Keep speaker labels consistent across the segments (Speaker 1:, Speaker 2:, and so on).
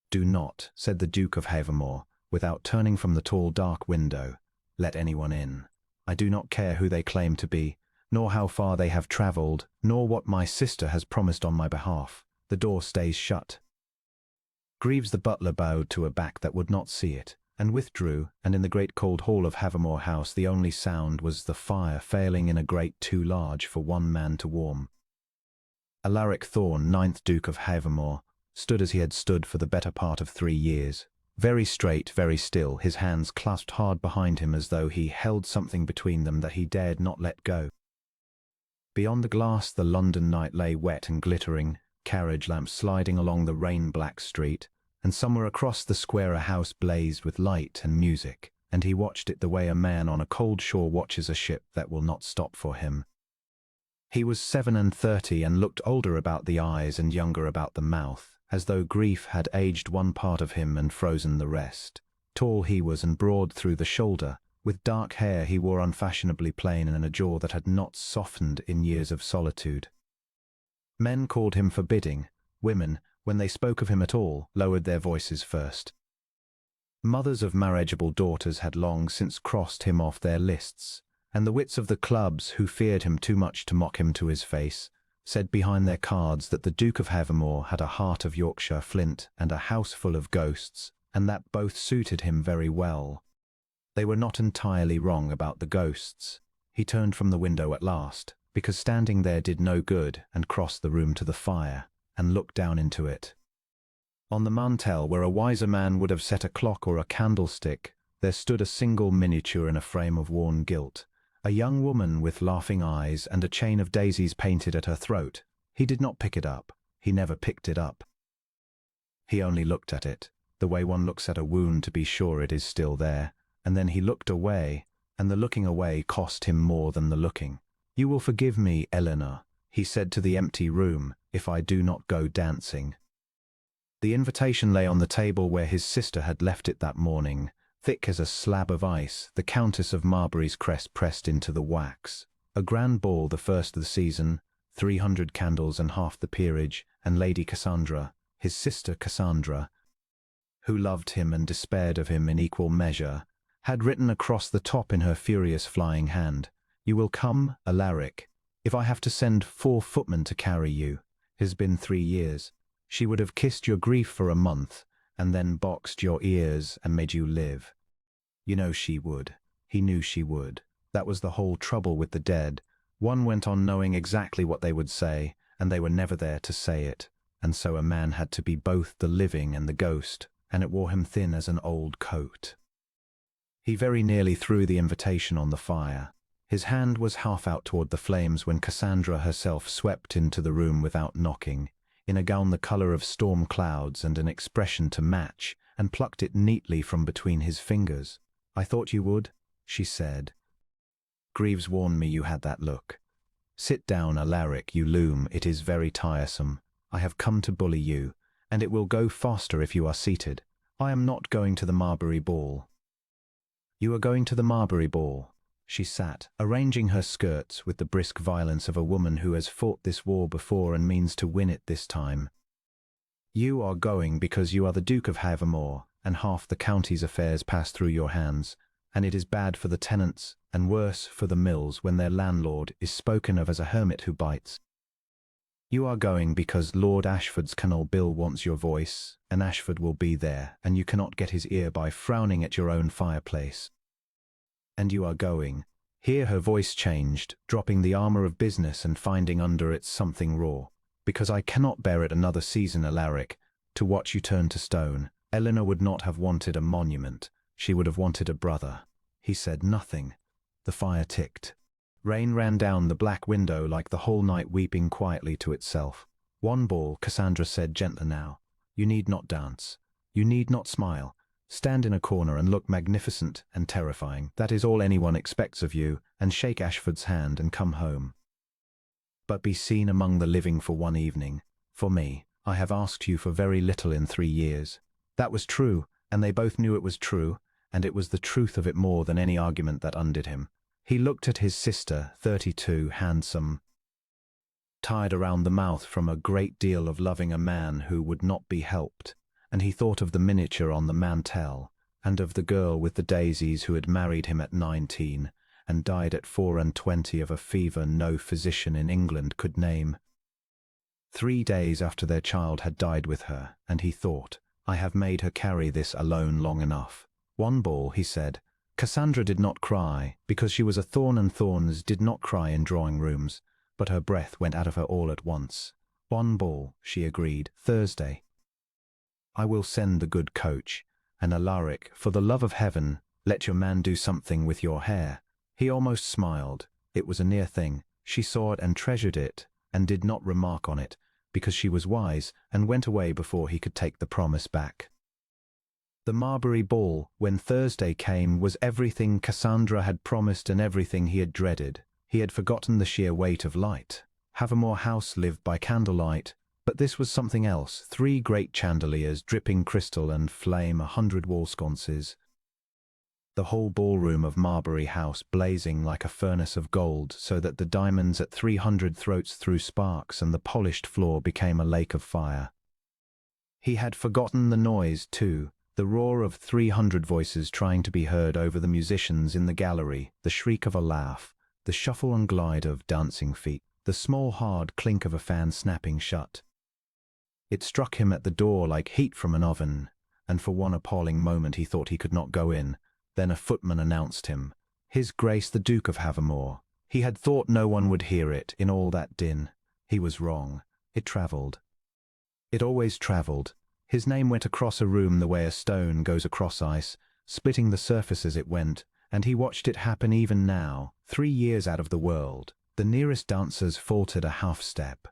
Speaker 1: "Do not," said the Duke of Havermore, without turning from the tall dark window, "let anyone in. I do not care who they claim to be, nor how far they have travelled, nor what my sister has promised on my behalf. The door stays shut." Greaves the butler bowed to a back that would not see it, and withdrew, and in the great cold hall of Havermore House the only sound was the fire failing in a grate too large for one man to warm. Alaric Thorne, 9th Duke of Havermore, stood as he had stood for the better part of 3 years, very straight, very still, his hands clasped hard behind him as though he held something between them that he dared not let go. Beyond the glass the London night lay wet and glittering, carriage lamps sliding along the rain-black street, and somewhere across the square a house blazed with light and music, and he watched it the way a man on a cold shore watches a ship that will not stop for him. He was 37 and looked older about the eyes and younger about the mouth, as though grief had aged one part of him and frozen the rest. Tall he was and broad through the shoulder, with dark hair he wore unfashionably plain and a jaw that had not softened in years of solitude. Men called him forbidding. Women, when they spoke of him at all, lowered their voices first. Mothers of marriageable daughters had long since crossed him off their lists, and the wits of the clubs, who feared him too much to mock him to his face, said behind their cards that the Duke of Havermore had a heart of Yorkshire flint and a house full of ghosts, and that both suited him very well. They were not entirely wrong about the ghosts. He turned from the window at last, because standing there did no good, and crossed the room to the fire, and looked down into it. On the mantel, where a wiser man would have set a clock or a candlestick, there stood a single miniature in a frame of worn gilt, a young woman with laughing eyes and a chain of daisies painted at her throat. He did not pick it up. He never picked it up. He only looked at it, the way one looks at a wound to be sure it is still there, and then he looked away, and the looking away cost him more than the looking. "You will forgive me, Eleanor," he said to the empty room, "if I do not go dancing." The invitation lay on the table where his sister had left it that morning, thick as a slab of ice, the Countess of Marbury's crest pressed into the wax. A grand ball, the first of the season, 300 candles and half the peerage, and Lady Cassandra, his sister Cassandra, who loved him and despaired of him in equal measure, had written across the top in her furious flying hand, "You will come, Alaric, if I have to send 4 footmen to carry you. It has been 3 years. She would have kissed your grief for a month, and then boxed your ears and made you live. You know she would. He knew she would. That was the whole trouble with the dead. One went on knowing exactly what they would say, and they were never there to say it. And so a man had to be both the living and the ghost, and it wore him thin as an old coat." He very nearly threw the invitation on the fire. His hand was half out toward the flames when Cassandra herself swept into the room without knocking, in a gown the colour of storm clouds and an expression to match, and plucked it neatly from between his fingers. "I thought you would," she said. "Greaves warned me you had that look. Sit down, Alaric, you loom, it is very tiresome. I have come to bully you, and it will go faster if you are seated. I am not going to the Marbury ball." "You are going to the Marbury ball." She sat, arranging her skirts with the brisk violence of a woman who has fought this war before and means to win it this time. "You are going because you are the Duke of Havermore, and half the county's affairs pass through your hands, and it is bad for the tenants, and worse for the mills when their landlord is spoken of as a hermit who bites. You are going because Lord Ashford's Canal Bill wants your voice, and Ashford will be there, and you cannot get his ear by frowning at your own fireplace. And you are going," here her voice changed, dropping the armour of business and finding under it something raw, "because I cannot bear it another season, Alaric, to watch you turn to stone. Eleanor would not have wanted a monument. She would have wanted a brother." He said nothing. The fire ticked. Rain ran down the black window like the whole night weeping quietly to itself. "One ball," Cassandra said gentler now. "You need not dance. You need not smile. Stand in a corner and look magnificent and terrifying. That is all anyone expects of you, and shake Ashford's hand and come home. But be seen among the living for one evening. For me, I have asked you for very little in 3 years." That was true, and they both knew it was true, and it was the truth of it more than any argument that undid him. He looked at his sister, 32, handsome, tired around the mouth from a great deal of loving a man who would not be helped, and he thought of the miniature on the mantel, and of the girl with the daisies who had married him at 19 and died at 24 of a fever no physician in England could name. 3 days after their child had died with her, and he thought, I have made her carry this alone long enough. One ball, he said. Cassandra did not cry, because she was a thorn, and thorns did not cry in drawing rooms, but her breath went out of her all at once. One ball, she agreed. Thursday. I will send the good coach. And Alaric, for the love of heaven, let your man do something with your hair. He almost smiled. It was a near thing. She saw it and treasured it, and did not remark on it, because she was wise, and went away before he could take the promise back. The Marbury ball, when Thursday came, was everything Cassandra had promised and everything he had dreaded. He had forgotten the sheer weight of light. Havermore House lived by candlelight, but this was something else. 3 great chandeliers, dripping crystal and flame, 100 wall sconces. The whole ballroom of Marbury House blazing like a furnace of gold, so that the diamonds at 300 throats threw sparks and the polished floor became a lake of fire. He had forgotten the noise, too. The roar of 300 voices trying to be heard over the musicians in the gallery, the shriek of a laugh, the shuffle and glide of dancing feet, the small hard clink of a fan snapping shut. It struck him at the door like heat from an oven, and for one appalling moment he thought he could not go in. Then a footman announced him. His Grace the Duke of Havermore. He had thought no one would hear it in all that din. He was wrong. It travelled. It always travelled. His name went across a room the way a stone goes across ice, splitting the surface as it went, and he watched it happen even now, 3 years out of the world. The nearest dancers faltered a half-step.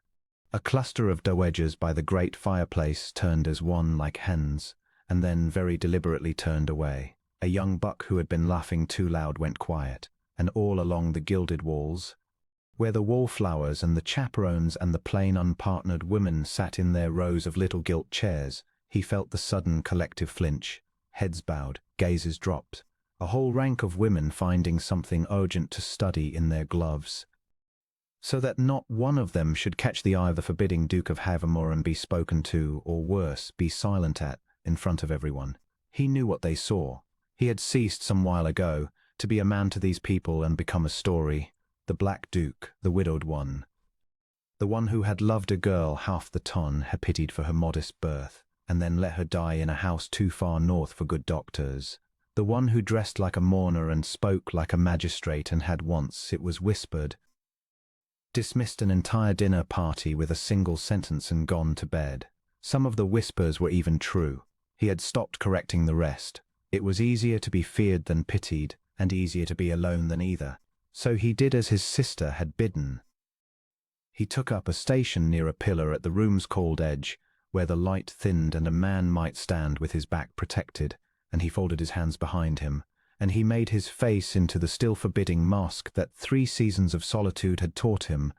Speaker 1: A cluster of dowagers by the great fireplace turned as one like hens, and then very deliberately turned away. A young buck who had been laughing too loud went quiet, and all along the gilded walls, where the wallflowers and the chaperones and the plain unpartnered women sat in their rows of little gilt chairs, he felt the sudden collective flinch. Heads bowed, gazes dropped, a whole rank of women finding something urgent to study in their gloves, so that not one of them should catch the eye of the forbidding Duke of Havermore and be spoken to, or worse, be silent at, in front of everyone. He knew what they saw. He had ceased some while ago to be a man to these people and become a story. The Black Duke, the widowed one. The one who had loved a girl half the ton, had pitied for her modest birth, and then let her die in a house too far north for good doctors. The one who dressed like a mourner and spoke like a magistrate and had once, it was whispered, dismissed an entire dinner party with a single sentence and gone to bed. Some of the whispers were even true. He had stopped correcting the rest. It was easier to be feared than pitied, and easier to be alone than either. So he did as his sister had bidden. He took up a station near a pillar at the room's cold edge, where the light thinned and a man might stand with his back protected, and he folded his hands behind him, and he made his face into the still forbidding mask that 3 seasons of solitude had taught him,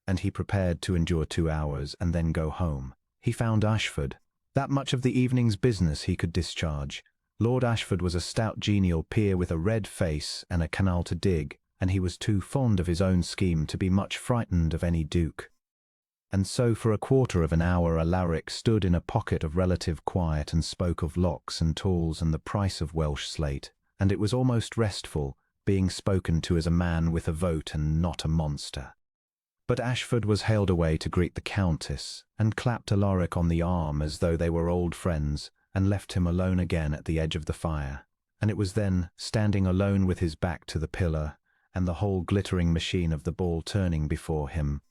Speaker 1: and he prepared to endure 2 hours and then go home. He found Ashford. That much of the evening's business he could discharge. Lord Ashford was a stout genial peer with a red face and a canal to dig, and he was too fond of his own scheme to be much frightened of any duke. And so for a quarter of an hour Alaric stood in a pocket of relative quiet and spoke of locks and tools and the price of Welsh slate, and it was almost restful, being spoken to as a man with a vote and not a monster. But Ashford was hailed away to greet the Countess, and clapped Alaric on the arm as though they were old friends, and left him alone again at the edge of the fire. And it was then, standing alone with his back to the pillar, and the whole glittering machine of the ball turning before him,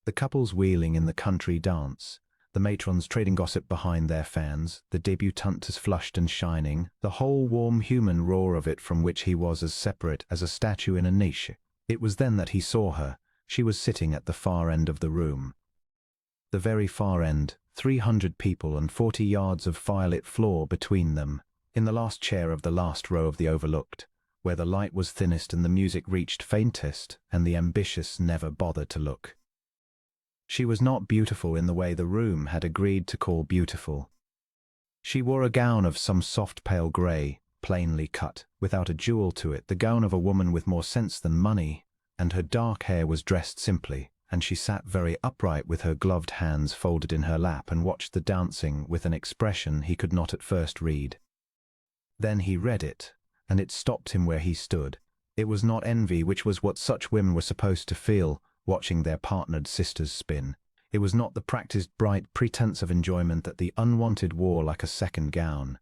Speaker 1: the couples wheeling in the country dance, the matrons trading gossip behind their fans, the debutante as flushed and shining, the whole warm human roar of it from which he was as separate as a statue in a niche. It was then that he saw her. She was sitting at the far end of the room. The very far end, 300 people and 40 yards of firelit floor between them, in the last chair of the last row of the overlooked, where the light was thinnest and the music reached faintest, and the ambitious never bothered to look. She was not beautiful in the way the room had agreed to call beautiful. She wore a gown of some soft pale grey, plainly cut, without a jewel to it, the gown of a woman with more sense than money, and her dark hair was dressed simply, and she sat very upright with her gloved hands folded in her lap and watched the dancing with an expression he could not at first read. Then he read it, and it stopped him where he stood. It was not envy, which was what such women were supposed to feel, watching their partnered sisters spin. It was not the practiced bright pretense of enjoyment that the unwanted wore like a second gown.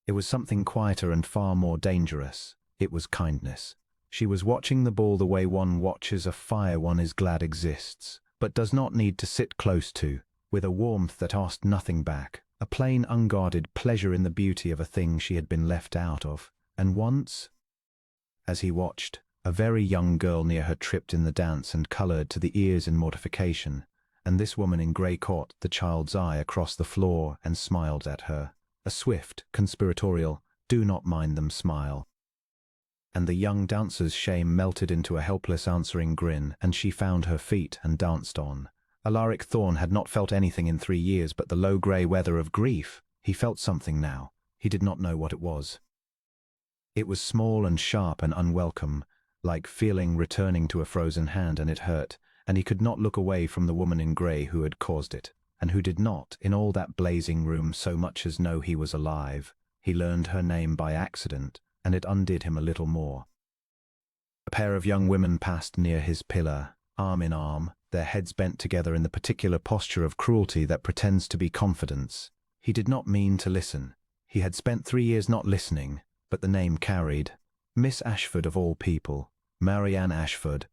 Speaker 1: It was something quieter and far more dangerous. It was kindness. She was watching the ball the way one watches a fire one is glad exists, but does not need to sit close to, with a warmth that asked nothing back, a plain unguarded pleasure in the beauty of a thing she had been left out of. And once, as he watched, a very young girl near her tripped in the dance and coloured to the ears in mortification, and this woman in grey caught the child's eye across the floor and smiled at her, a swift, conspiratorial, do not mind them smile. And the young dancer's shame melted into a helpless answering grin, and she found her feet and danced on. Alaric Thorne had not felt anything in 3 years but the low grey weather of grief. He felt something now. He did not know what it was. It was small and sharp and unwelcome, like feeling returning to a frozen hand, and it hurt, and he could not look away from the woman in grey who had caused it, and who did not, in all that blazing room, so much as know he was alive. He learned her name by accident, and it undid him a little more. A pair of young women passed near his pillar, arm in arm, their heads bent together in the particular posture of cruelty that pretends to be confidence. He did not mean to listen. He had spent 3 years not listening, but the name carried. Miss Ashford of all people. Marianne Ashford.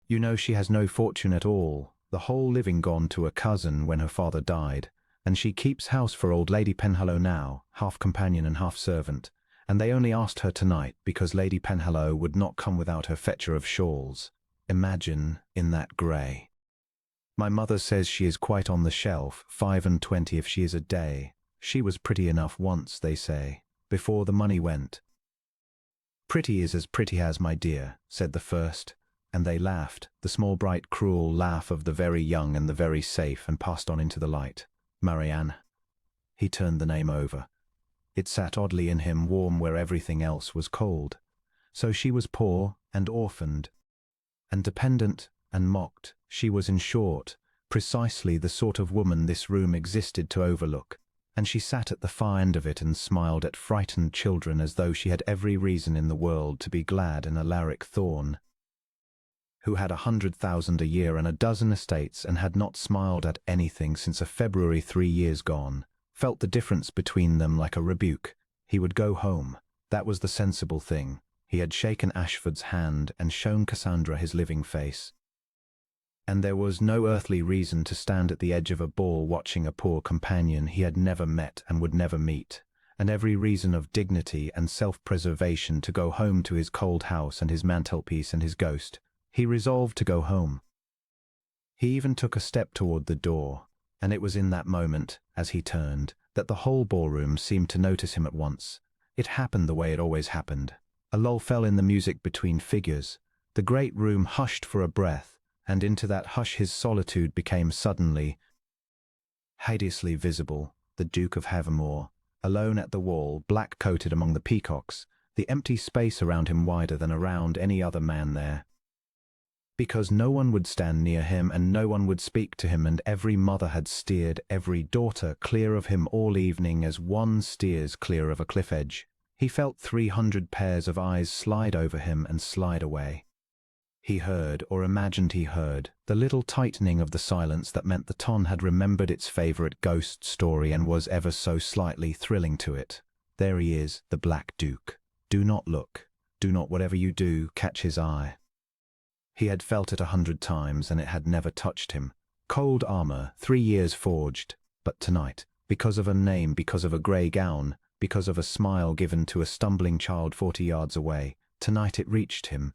Speaker 1: You know she has no fortune at all, the whole living gone to a cousin when her father died, and she keeps house for old Lady Penhallow now, half companion and half servant, and they only asked her tonight because Lady Penhallow would not come without her fetcher of shawls. Imagine, in that grey. My mother says she is quite on the shelf, 25 if she is a day. She was pretty enough once, they say, before the money went. Pretty is as pretty as, my dear, said the first, and they laughed, the small bright cruel laugh of the very young and the very safe, and passed on into the light. Marianne. He turned the name over. It sat oddly in him, warm where everything else was cold. So she was poor and orphaned, and dependent and mocked. She was, in short, precisely the sort of woman this room existed to overlook, and she sat at the far end of it and smiled at frightened children as though she had every reason in the world to be glad in Alaric Thorne, who had 100,000 a year and a dozen estates, and had not smiled at anything since a February 3 years gone, felt the difference between them like a rebuke. He would go home. That was the sensible thing. He had shaken Ashford's hand and shown Cassandra his living face. And there was no earthly reason to stand at the edge of a ball watching a poor companion he had never met and would never meet, and every reason of dignity and self-preservation to go home to his cold house and his mantelpiece and his ghost. He resolved to go home. He even took a step toward the door, and it was in that moment, as he turned, that the whole ballroom seemed to notice him at once. It happened the way it always happened. A lull fell in the music between figures. The great room hushed for a breath, and into that hush his solitude became suddenly, hideously visible. The Duke of Havemore, alone at the wall, black-coated among the peacocks, the empty space around him wider than around any other man there. Because no one would stand near him and no one would speak to him, and every mother had steered every daughter clear of him all evening as one steers clear of a cliff edge. He felt 300 pairs of eyes slide over him and slide away. He heard, or imagined he heard, the little tightening of the silence that meant the ton had remembered its favourite ghost story and was ever so slightly thrilling to it. There he is, the Black Duke. Do not look. Do not, whatever you do, catch his eye. He had felt it 100 times, and it had never touched him. Cold armour, 3 years forged. But tonight, because of a name, because of a grey gown, because of a smile given to a stumbling child 40 yards away, tonight it reached him.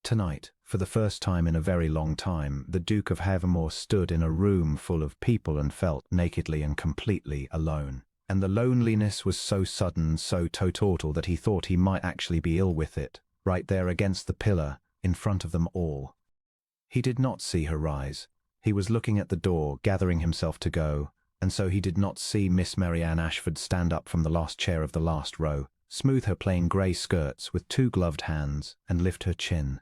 Speaker 1: Tonight, for the first time in a very long time, the Duke of Havemore stood in a room full of people and felt nakedly and completely alone. And the loneliness was so sudden, so total, that he thought he might actually be ill with it, right there against the pillar, in front of them all. He did not see her rise. He was looking at the door, gathering himself to go, and so he did not see Miss Marianne Ashford stand up from the last chair of the last row, smooth her plain grey skirts with 2 gloved hands, and lift her chin.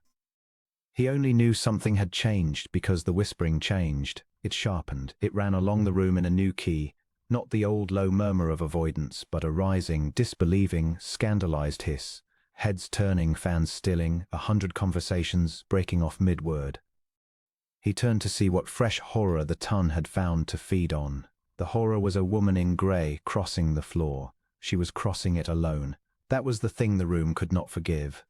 Speaker 1: He only knew something had changed because the whispering changed. It sharpened. It ran along the room in a new key, not the old low murmur of avoidance, but a rising, disbelieving, scandalized hiss. Heads turning, fans stilling, 100 conversations breaking off mid-word. He turned to see what fresh horror the ton had found to feed on. The horror was a woman in grey crossing the floor. She was crossing it alone. That was the thing the room could not forgive.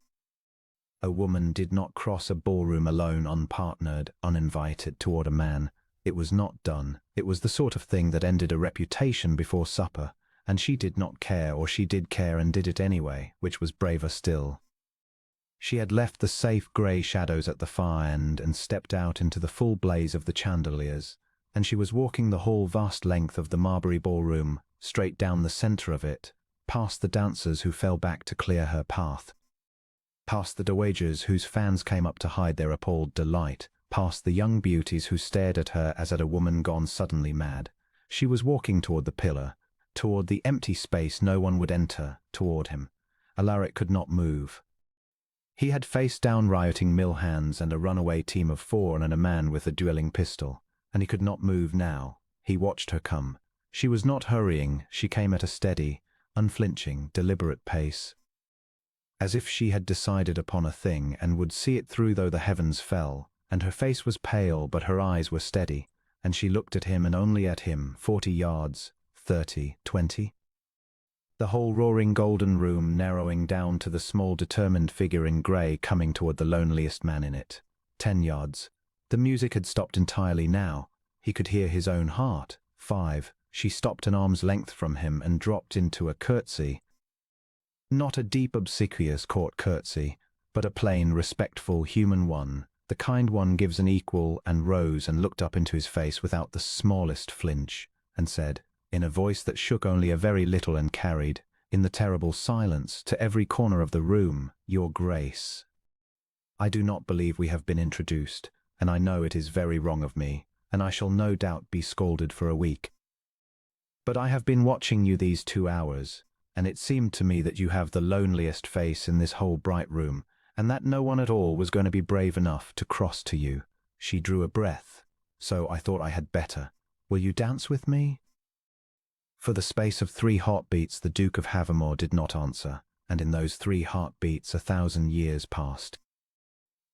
Speaker 1: A woman did not cross a ballroom alone, unpartnered, uninvited, toward a man. It was not done. It was the sort of thing that ended a reputation before supper, and she did not care, or she did care and did it anyway, which was braver still. She had left the safe grey shadows at the far end and stepped out into the full blaze of the chandeliers, and she was walking the whole vast length of the Marbury ballroom, straight down the centre of it, past the dancers who fell back to clear her path, past the dowagers whose fans came up to hide their appalled delight, past the young beauties who stared at her as at a woman gone suddenly mad. She was walking toward the pillar, toward the empty space no one would enter, toward him. Alaric could not move. He had faced down rioting mill hands and a runaway team of 4 and a man with a dueling pistol, and he could not move now. He watched her come. She was not hurrying. She came at a steady, unflinching, deliberate pace, as if she had decided upon a thing and would see it through though the heavens fell, and her face was pale but her eyes were steady, and she looked at him and only at him, 40 yards, 30, 20. The whole roaring golden room narrowing down to the small determined figure in grey coming toward the loneliest man in it. 10 yards. The music had stopped entirely now. He could hear his own heart. 5. She stopped an arm's length from him and dropped into a curtsy. Not a deep obsequious court curtsy, but a plain, respectful, human one, the kind one gives an equal, and rose and looked up into his face without the smallest flinch, and said, in a voice that shook only a very little and carried, in the terrible silence, to every corner of the room, "Your Grace, I do not believe we have been introduced, and I know it is very wrong of me, and I shall no doubt be scolded for a week. But I have been watching you these 2 hours, and it seemed to me that you have the loneliest face in this whole bright room, and that no one at all was going to be brave enough to cross to you." She drew a breath. "So I thought I had better. Will you dance with me?" For the space of 3 heartbeats the Duke of Havamore did not answer, and in those 3 heartbeats 1,000 years passed.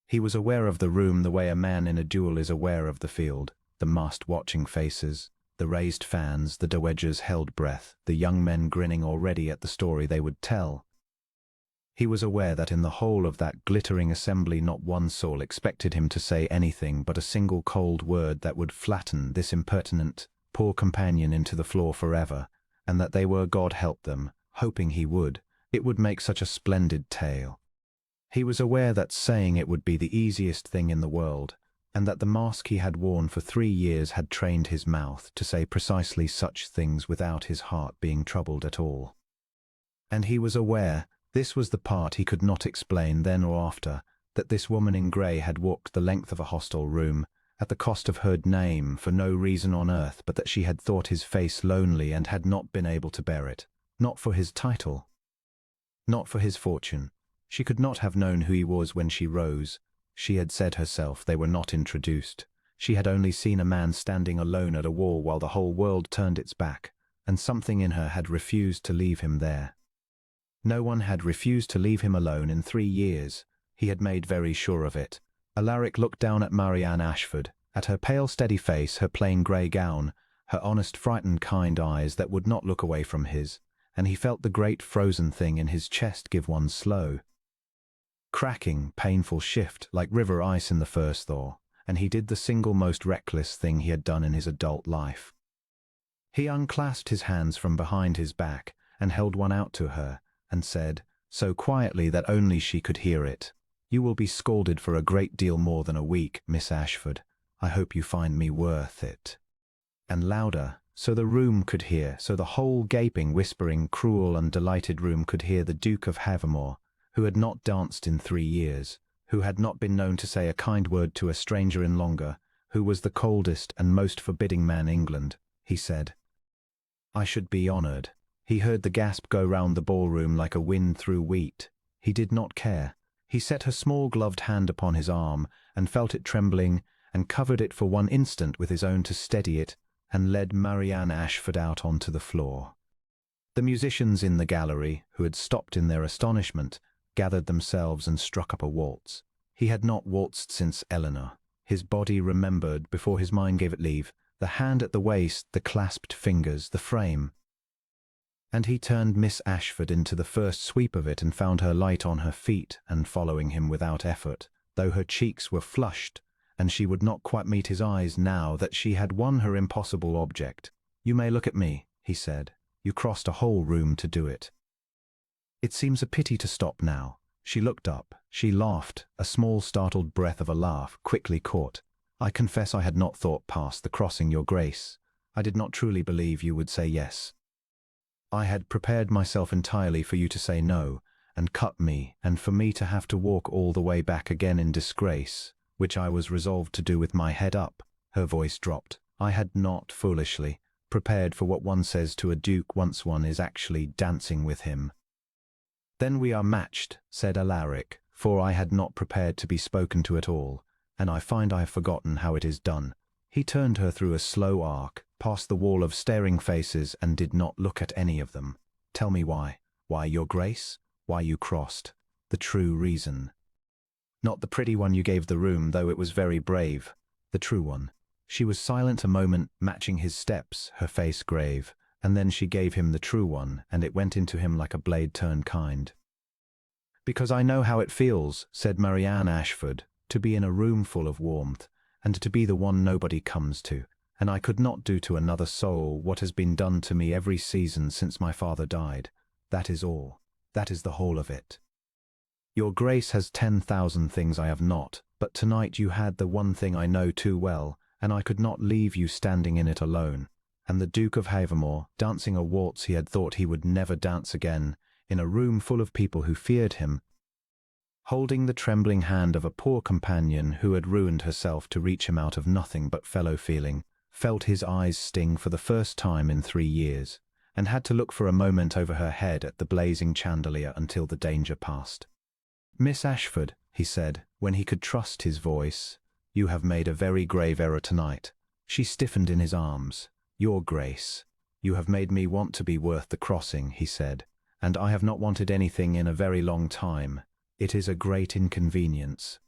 Speaker 1: He was aware of the room the way a man in a duel is aware of the field, the masked watching faces, the raised fans, the dowagers held breath, the young men grinning already at the story they would tell. He was aware that in the whole of that glittering assembly not one soul expected him to say anything but a single cold word that would flatten this impertinent, poor companion into the floor forever, and that they were, God help them, hoping he would. It would make such a splendid tale. He was aware that saying it would be the easiest thing in the world, and that the mask he had worn for 3 years had trained his mouth to say precisely such things without his heart being troubled at all. And he was aware, this was the part he could not explain then or after, that this woman in grey had walked the length of a hostel room, at the cost of her name, for no reason on earth but that she had thought his face lonely and had not been able to bear it, not for his title, not for his fortune. She could not have known who he was when she rose. She had said herself they were not introduced. She had only seen a man standing alone at a wall while the whole world turned its back, and something in her had refused to leave him there. No one had refused to leave him alone in 3 years. He had made very sure of it. Alaric looked down at Marianne Ashford, at her pale steady face, her plain grey gown, her honest frightened kind eyes that would not look away from his, and he felt the great frozen thing in his chest give one slow, cracking, painful shift like river ice in the first thaw, and he did the single most reckless thing he had done in his adult life. He unclasped his hands from behind his back and held one out to her, and said, so quietly that only she could hear it, "You will be scalded for a great deal more than a week, Miss Ashford. I hope you find me worth it." And louder, so the room could hear, so the whole gaping, whispering, cruel and delighted room could hear the Duke of Havamore, who had not danced in 3 years, who had not been known to say a kind word to a stranger in longer, who was the coldest and most forbidding man England. He said, "I should be honoured." He heard the gasp go round the ballroom like a wind through wheat. He did not care. He set her small gloved hand upon his arm and felt it trembling and covered it for one instant with his own to steady it and led Marianne Ashford out onto the floor. The musicians in the gallery, who had stopped in their astonishment, gathered themselves and struck up a waltz. He had not waltzed since Eleanor. His body remembered, before his mind gave it leave, the hand at the waist, the clasped fingers, the frame. And he turned Miss Ashford into the first sweep of it and found her light on her feet and following him without effort, though her cheeks were flushed, and she would not quite meet his eyes now that she had won her impossible object. "You may look at me," he said. "You crossed a whole room to do it. It seems a pity to stop now." She looked up. She laughed, a small startled breath of a laugh, quickly caught. "I confess I had not thought past the crossing, Your Grace. I did not truly believe you would say yes. I had prepared myself entirely for you to say no, and cut me, and for me to have to walk all the way back again in disgrace, which I was resolved to do with my head up." Her voice dropped. "I had not, foolishly, prepared for what one says to a duke once one is actually dancing with him." "Then we are matched," said Alaric, "for I had not prepared to be spoken to at all, and I find I have forgotten how it is done." He turned her through a slow arc, past the wall of staring faces, and did not look at any of them. "Tell me why. Why, Your Grace? Why you crossed. The true reason. Not the pretty one you gave the room, though it was very brave. The true one." She was silent a moment, matching his steps, her face grave, and then she gave him the true one, and it went into him like a blade turned kind. "Because I know how it feels," said Marianne Ashford, "to be in a room full of warmth, and to be the one nobody comes to, and I could not do to another soul what has been done to me every season since my father died. That is all. That is the whole of it. Your Grace has 10,000 things I have not, but tonight you had the one thing I know too well, and I could not leave you standing in it alone." And the Duke of Havermore, dancing a waltz he had thought he would never dance again, in a room full of people who feared him, holding the trembling hand of a poor companion who had ruined herself to reach him out of nothing but fellow feeling, felt his eyes sting for the first time in 3 years, and had to look for a moment over her head at the blazing chandelier until the danger passed. "Miss Ashford," he said, when he could trust his voice, "you have made a very grave error tonight." She stiffened in his arms. "Your Grace, you have made me want to be worth the crossing," he said, "and I have not wanted anything in a very long time. It is a great inconvenience.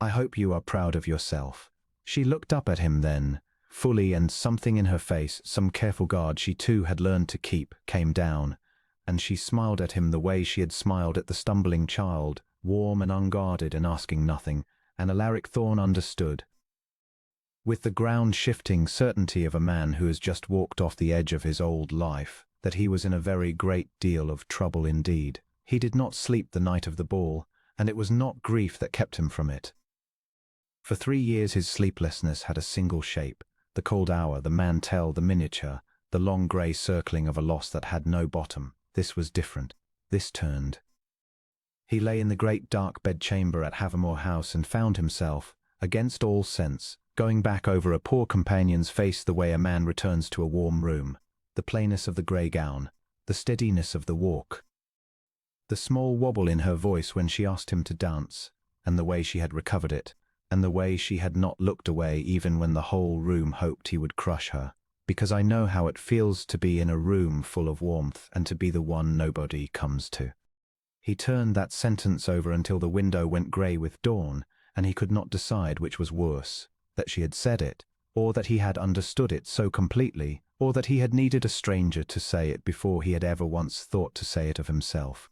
Speaker 1: I hope you are proud of yourself." She looked up at him then, fully, and something in her face, some careful guard she too had learned to keep, came down, and she smiled at him the way she had smiled at the stumbling child, warm and unguarded and asking nothing, and Alaric Thorne understood. With the ground-shifting certainty of a man who has just walked off the edge of his old life, that he was in a very great deal of trouble indeed. He did not sleep the night of the ball, and it was not grief that kept him from it. For 3 years his sleeplessness had a single shape: the cold hour, the mantell, the miniature, the long grey circling of a loss that had no bottom. This was different. This turned. He lay in the great dark bedchamber at Havermore House and found himself, against all sense, going back over a poor companion's face the way a man returns to a warm room. The plainness of the grey gown, the steadiness of the walk, the small wobble in her voice when she asked him to dance, and the way she had recovered it, and the way she had not looked away even when the whole room hoped he would crush her. "Because I know how it feels to be in a room full of warmth and to be the one nobody comes to." He turned that sentence over until the window went grey with dawn, and he could not decide which was worse, that she had said it, or that he had understood it so completely, or that he had needed a stranger to say it before he had ever once thought to say it of himself.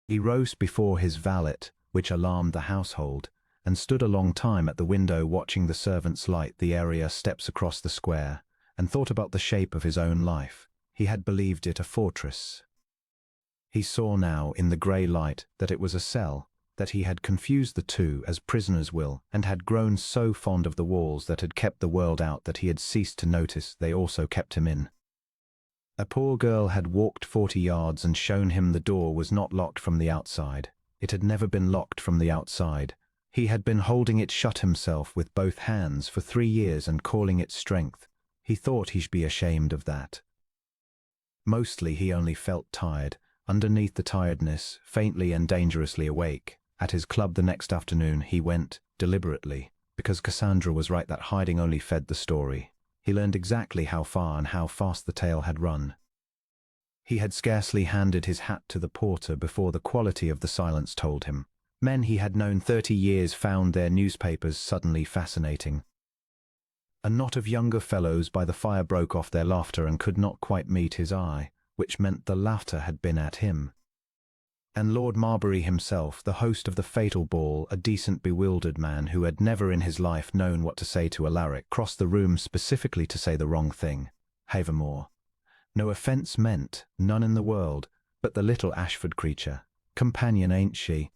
Speaker 1: He rose before his valet, which alarmed the household, and stood a long time at the window watching the servants light the area steps across the square, and thought about the shape of his own life. He had believed it a fortress. He saw now, in the grey light, that it was a cell, that he had confused the two as prisoners will, and had grown so fond of the walls that had kept the world out that he had ceased to notice they also kept him in. A poor girl had walked 40 yards and shown him the door was not locked from the outside. It had never been locked from the outside. He had been holding it shut himself with both hands for 3 years and calling it strength. He thought he should be ashamed of that. Mostly he only felt tired, underneath the tiredness, faintly and dangerously awake. At his club the next afternoon he went, deliberately, because Cassandra was right that hiding only fed the story. He learned exactly how far and how fast the tale had run. He had scarcely handed his hat to the porter before the quality of the silence told him. Men he had known 30 years found their newspapers suddenly fascinating. A knot of younger fellows by the fire broke off their laughter and could not quite meet his eye, which meant the laughter had been at him. And Lord Marbury himself, the host of the fatal ball, a decent bewildered man who had never in his life known what to say to Alaric, crossed the room specifically to say the wrong thing. Havemore. No offence meant, none in the world, but the little Ashford creature. Companion, ain't she?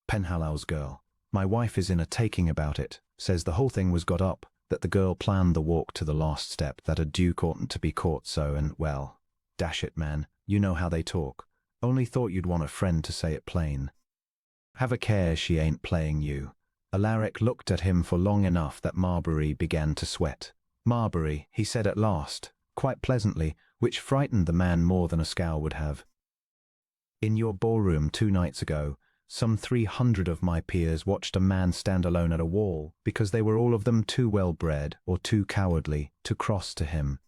Speaker 1: Penhallow's girl. My wife is in a taking about it, says the whole thing was got up, that the girl planned the walk to the last step, that a duke oughtn't to be caught so, and, well, dash it, man, you know how they talk. Only thought you'd want a friend to say it plain. Have a care she ain't playing you. Alaric looked at him for long enough that Marbury began to sweat. Marbury, he said at last, quite pleasantly, which frightened the man more than a scowl would have. In your ballroom 2 nights ago, some 300 of my peers watched a man stand alone at a wall because they were all of them too well-bred or too cowardly to cross to him.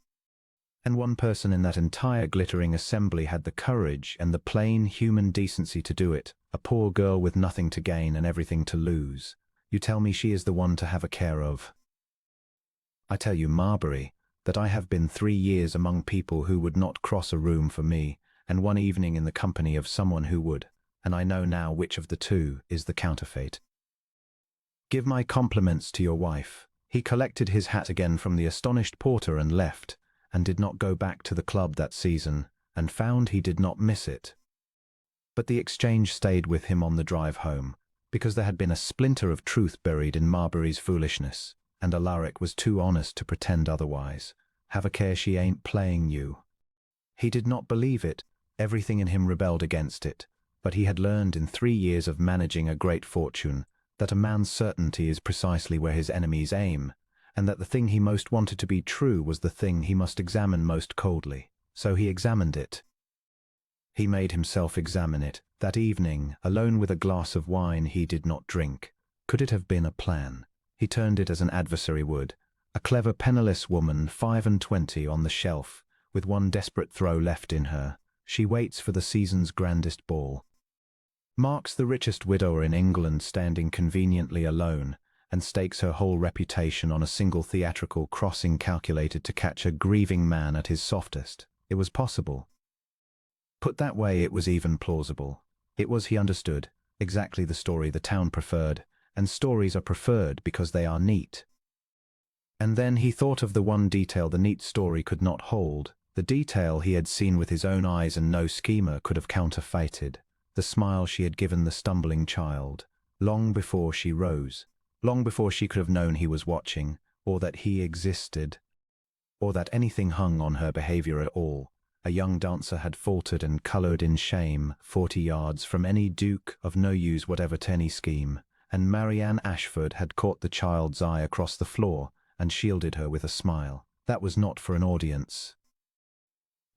Speaker 1: And one person in that entire glittering assembly had the courage and the plain human decency to do it, a poor girl with nothing to gain and everything to lose. You tell me she is the one to have a care of. I tell you, Marbury, that I have been 3 years among people who would not cross a room for me, and 1 evening in the company of someone who would, and I know now which of the two is the counterfeit. Give my compliments to your wife. He collected his hat again from the astonished porter and left, and did not go back to the club that season, and found he did not miss it. But the exchange stayed with him on the drive home, because there had been a splinter of truth buried in Marbury's foolishness, and Alaric was too honest to pretend otherwise. Have a care she ain't playing you. He did not believe it, everything in him rebelled against it, but he had learned in 3 years of managing a great fortune that a man's certainty is precisely where his enemies aim, and that the thing he most wanted to be true was the thing he must examine most coldly. So he examined it. He made himself examine it. That evening, alone with a glass of wine he did not drink. Could it have been a plan? He turned it as an adversary would. A clever penniless woman, 25 on the shelf, with one desperate throw left in her. She waits for the season's grandest ball. Marks the richest widower in England standing conveniently alone, and stakes her whole reputation on a single theatrical crossing calculated to catch a grieving man at his softest. It was possible. Put that way, it was even plausible. It was, he understood, exactly the story the town preferred, and stories are preferred because they are neat. And then he thought of the one detail the neat story could not hold, the detail he had seen with his own eyes and no schemer could have counterfeited, the smile she had given the stumbling child, long before she rose, long before she could have known he was watching, or that he existed, or that anything hung on her behavior at all. A young dancer had faltered and coloured in shame 40 yards from any duke of no use whatever to any scheme, and Marianne Ashford had caught the child's eye across the floor and shielded her with a smile. That was not for an audience.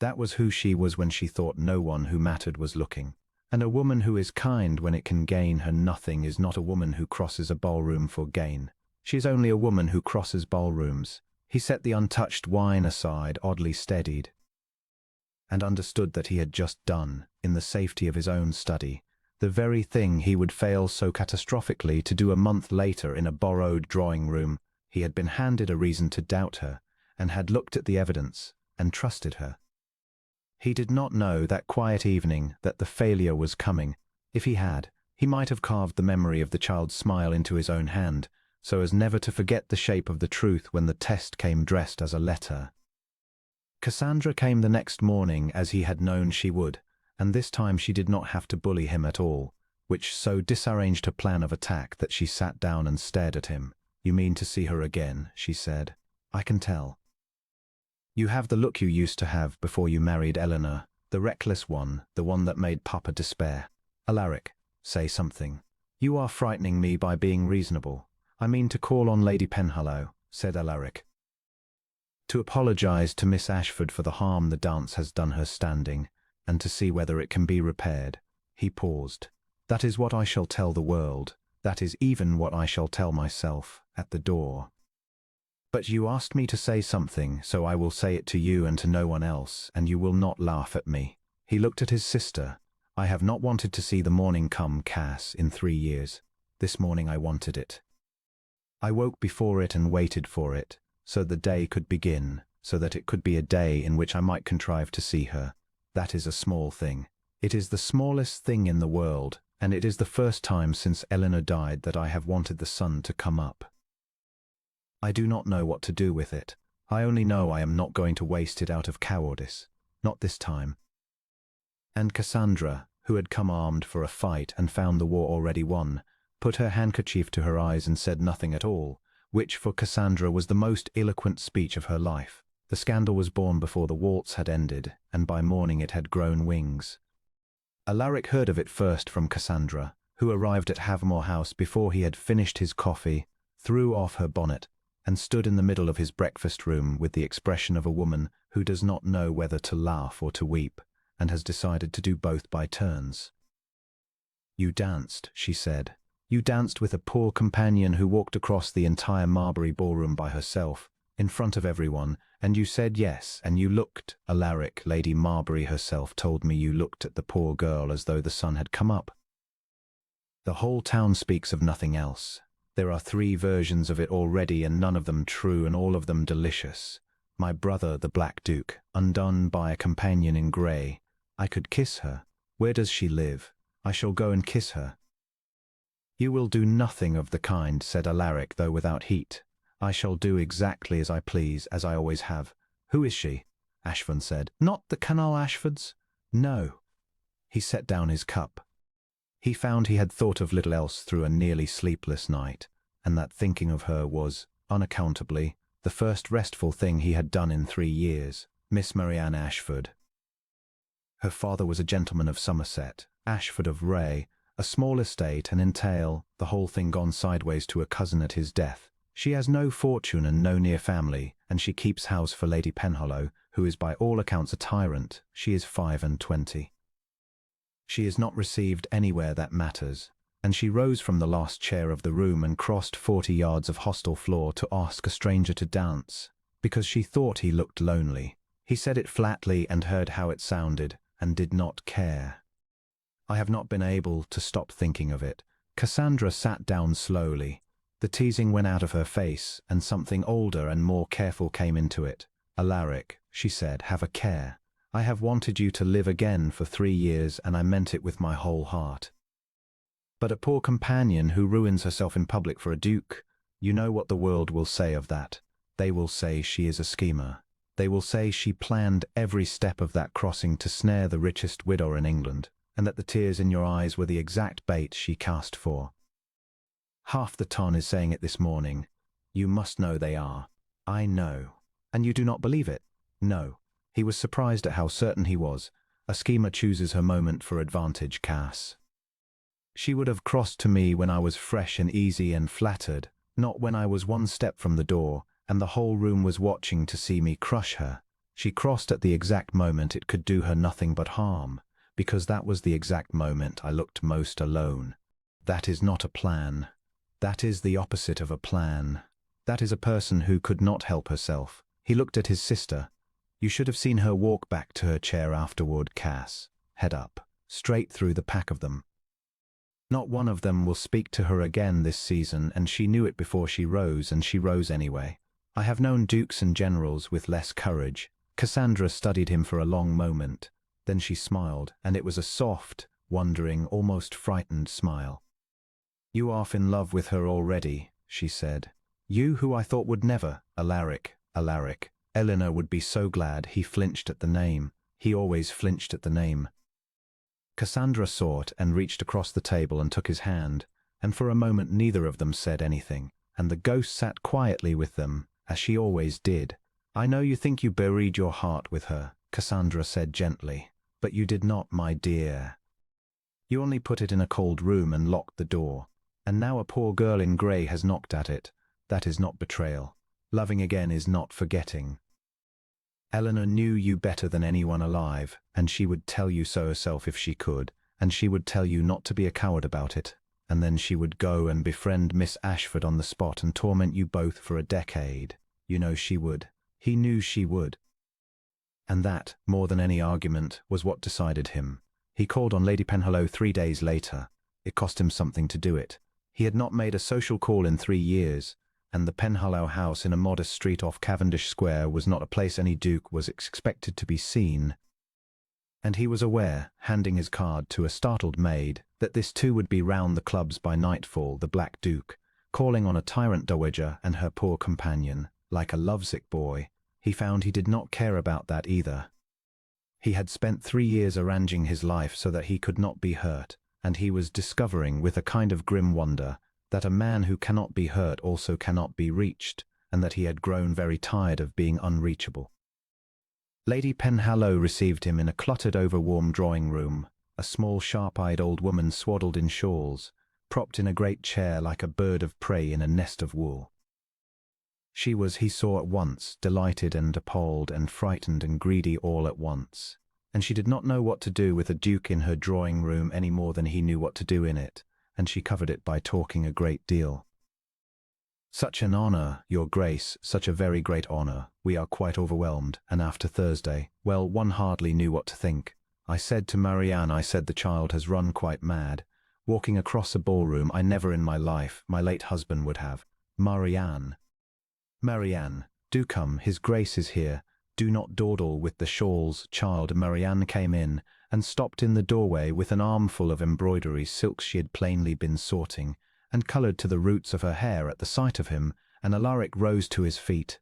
Speaker 1: That was who she was when she thought no one who mattered was looking. And a woman who is kind when it can gain her nothing is not a woman who crosses a ballroom for gain. She is only a woman who crosses ballrooms. He set the untouched wine aside, oddly steadied, and understood that he had just done, in the safety of his own study, the very thing he would fail so catastrophically to do a month later in a borrowed drawing room. He had been handed a reason to doubt her, and had looked at the evidence, and trusted her. He did not know that quiet evening that the failure was coming. If he had, he might have carved the memory of the child's smile into his own hand, so as never to forget the shape of the truth when the test came dressed as a letter. Cassandra came the next morning as he had known she would, and this time she did not have to bully him at all, which so disarranged her plan of attack that she sat down and stared at him. You mean to see her again, she said. I can tell. You have the look you used to have before you married Eleanor, the reckless one, the one that made Papa despair. Alaric, say something. You are frightening me by being reasonable. I mean to call on Lady Penhallow, said Alaric. To apologize to Miss Ashford for the harm the dance has done her standing, and to see whether it can be repaired. He paused. That is what I shall tell the world. That is even what I shall tell myself at the door. But you asked me to say something, so I will say it to you and to no one else, and you will not laugh at me." He looked at his sister. "I have not wanted to see the morning come, Cass, in 3 years. This morning I wanted it. I woke before it and waited for it, so the day could begin, so that it could be a day in which I might contrive to see her. That is a small thing. It is the smallest thing in the world, and it is the first time since Eleanor died that I have wanted the sun to come up. I do not know what to do with it. I only know I am not going to waste it out of cowardice. Not this time." And Cassandra, who had come armed for a fight and found the war already won, put her handkerchief to her eyes and said nothing at all, which for Cassandra was the most eloquent speech of her life. The scandal was born before the waltz had ended, and by morning it had grown wings. Alaric heard of it first from Cassandra, who arrived at Havemore House before he had finished his coffee, threw off her bonnet, and stood in the middle of his breakfast room with the expression of a woman who does not know whether to laugh or to weep, and has decided to do both by turns. "You danced," she said. "You danced with a poor companion who walked across the entire Marbury ballroom by herself, in front of everyone, and you said yes, and you looked, Alaric, Lady Marbury herself told me you looked at the poor girl as though the sun had come up. The whole town speaks of nothing else. There are 3 versions of it already, and none of them true, and all of them delicious. My brother, the Black Duke, undone by a companion in grey. I could kiss her. Where does she live? I shall go and kiss her." "You will do nothing of the kind," said Alaric, though without heat. "I shall do exactly as I please, as I always have." "Who is she?" Ashford said. "Not the Canal Ashfords?" "No." He set down his cup. He found he had thought of little else through a nearly sleepless night, and that thinking of her was, unaccountably, the first restful thing he had done in 3 years. Miss Marianne Ashford. Her father was a gentleman of Somerset, Ashford of Ray, a small estate, and entail, the whole thing gone sideways to a cousin at his death. She has no fortune and no near family, and she keeps house for Lady Penhallow, who is by all accounts a tyrant. She is 25. She is not received anywhere that matters, and she rose from the last chair of the room and crossed 40 yards of hostel floor to ask a stranger to dance, because she thought he looked lonely. He said it flatly and heard how it sounded, and did not care. I have not been able to stop thinking of it. Cassandra sat down slowly. The teasing went out of her face, and something older and more careful came into it. "Alaric," she said, "have a care. I have wanted you to live again for 3 years, and I meant it with my whole heart. But a poor companion who ruins herself in public for a duke, you know what the world will say of that. They will say she is a schemer. They will say she planned every step of that crossing to snare the richest widow in England, and that the tears in your eyes were the exact bait she cast for. Half the ton is saying it this morning. You must know they are. I know. And you do not believe it? No." He was surprised at how certain he was. "A schemer chooses her moment for advantage, Cass. She would have crossed to me when I was fresh and easy and flattered, not when I was 1 step from the door, and the whole room was watching to see me crush her. She crossed at the exact moment it could do her nothing but harm, because that was the exact moment I looked most alone. That is not a plan. That is the opposite of a plan. That is a person who could not help herself." He looked at his sister. "You should have seen her walk back to her chair afterward, Cass, head up, straight through the pack of them. Not one of them will speak to her again this season, and she knew it before she rose, and she rose anyway. I have known dukes and generals with less courage." Cassandra studied him for a long moment. Then she smiled, and it was a soft, wondering, almost frightened smile. "You are in love with her already," she said. "You who I thought would never, Alaric. Eleanor would be so glad." He flinched at the name. He always flinched at the name. Cassandra saw it and reached across the table and took his hand, and for a moment neither of them said anything, and the ghost sat quietly with them, as she always did. "I know you think you buried your heart with her," Cassandra said gently, "but you did not, my dear. You only put it in a cold room and locked the door, and now a poor girl in grey has knocked at it. That is not betrayal. Loving again is not forgetting. Eleanor knew you better than anyone alive, and she would tell you so herself if she could, and she would tell you not to be a coward about it, and then she would go and befriend Miss Ashford on the spot and torment you both for a decade. You know she would. He knew she would. And that, more than any argument, was what decided him. He called on Lady Penhallow 3 days later. It cost him something to do it. He had not made a social call in 3 years, and the Penhallow house in a modest street off Cavendish Square was not a place any duke was expected to be seen. And he was aware, handing his card to a startled maid, that this too would be round the clubs by nightfall, the Black Duke, calling on a tyrant dowager and her poor companion, like a lovesick boy. He found he did not care about that either. He had spent 3 years arranging his life so that he could not be hurt, and he was discovering with a kind of grim wonder that a man who cannot be hurt also cannot be reached, and that he had grown very tired of being unreachable. Lady Penhallow received him in a cluttered overwarm drawing-room, a small sharp-eyed old woman swaddled in shawls, propped in a great chair like a bird of prey in a nest of wool. She was, he saw at once, delighted and appalled and frightened and greedy all at once, and she did not know what to do with a duke in her drawing-room any more than he knew what to do in it, and she covered it by talking a great deal. "Such an honour, your grace, such a very great honour. We are quite overwhelmed, and after Thursday, well, one hardly knew what to think. I said to Marianne, I said the child has run quite mad. Walking across a ballroom, I never in my life, my late husband would have. Marianne, do come, his grace is here. Do not dawdle with the shawls, child." Marianne came in, and stopped in the doorway with an armful of embroidery silks she had plainly been sorting, and coloured to the roots of her hair at the sight of him, and Alaric rose to his feet.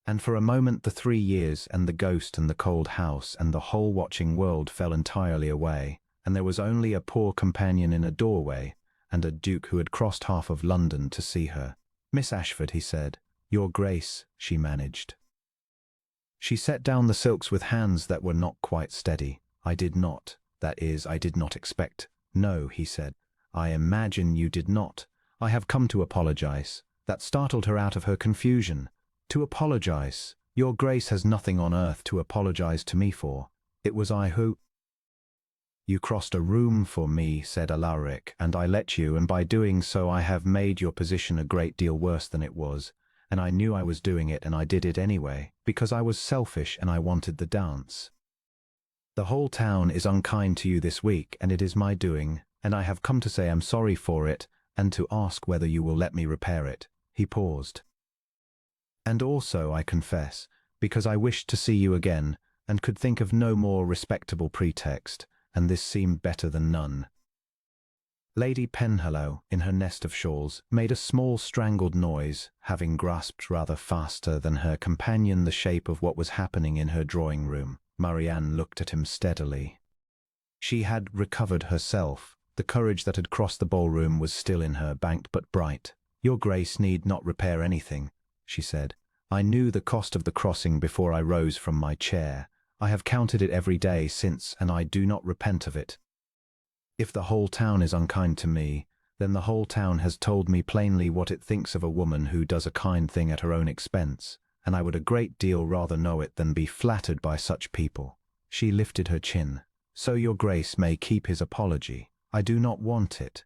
Speaker 1: And for a moment the 3 years, and the ghost, and the cold house, and the whole watching world fell entirely away, and there was only a poor companion in a doorway, and a duke who had crossed half of London to see her. "Miss Ashford," he said. "Your grace," she managed. She set down the silks with hands that were not quite steady. "I did not, that is, I did not expect." "No," he said. "I imagine you did not. I have come to apologize." That startled her out of her confusion. "To apologize? Your grace has nothing on earth to apologize to me for. It was I who—" "You crossed a room for me," said Alaric, "and I let you, and by doing so I have made your position a great deal worse than it was. And I knew I was doing it, and I did it anyway, because I was selfish and I wanted the dance. The whole town is unkind to you this week, and it is my doing, and I have come to say I'm sorry for it, and to ask whether you will let me repair it." He paused. "And also, I confess, because I wished to see you again, and could think of no more respectable pretext, and this seemed better than none." Lady Penhallow, in her nest of shawls, made a small strangled noise, having grasped rather faster than her companion the shape of what was happening in her drawing-room. Marianne looked at him steadily. She had recovered herself. The courage that had crossed the ballroom was still in her, banked but bright. "Your grace need not repair anything," she said. "I knew the cost of the crossing before I rose from my chair. I have counted it every day since, and I do not repent of it. If the whole town is unkind to me, then the whole town has told me plainly what it thinks of a woman who does a kind thing at her own expense, and I would a great deal rather know it than be flattered by such people." She lifted her chin. "So your grace may keep his apology. I do not want it."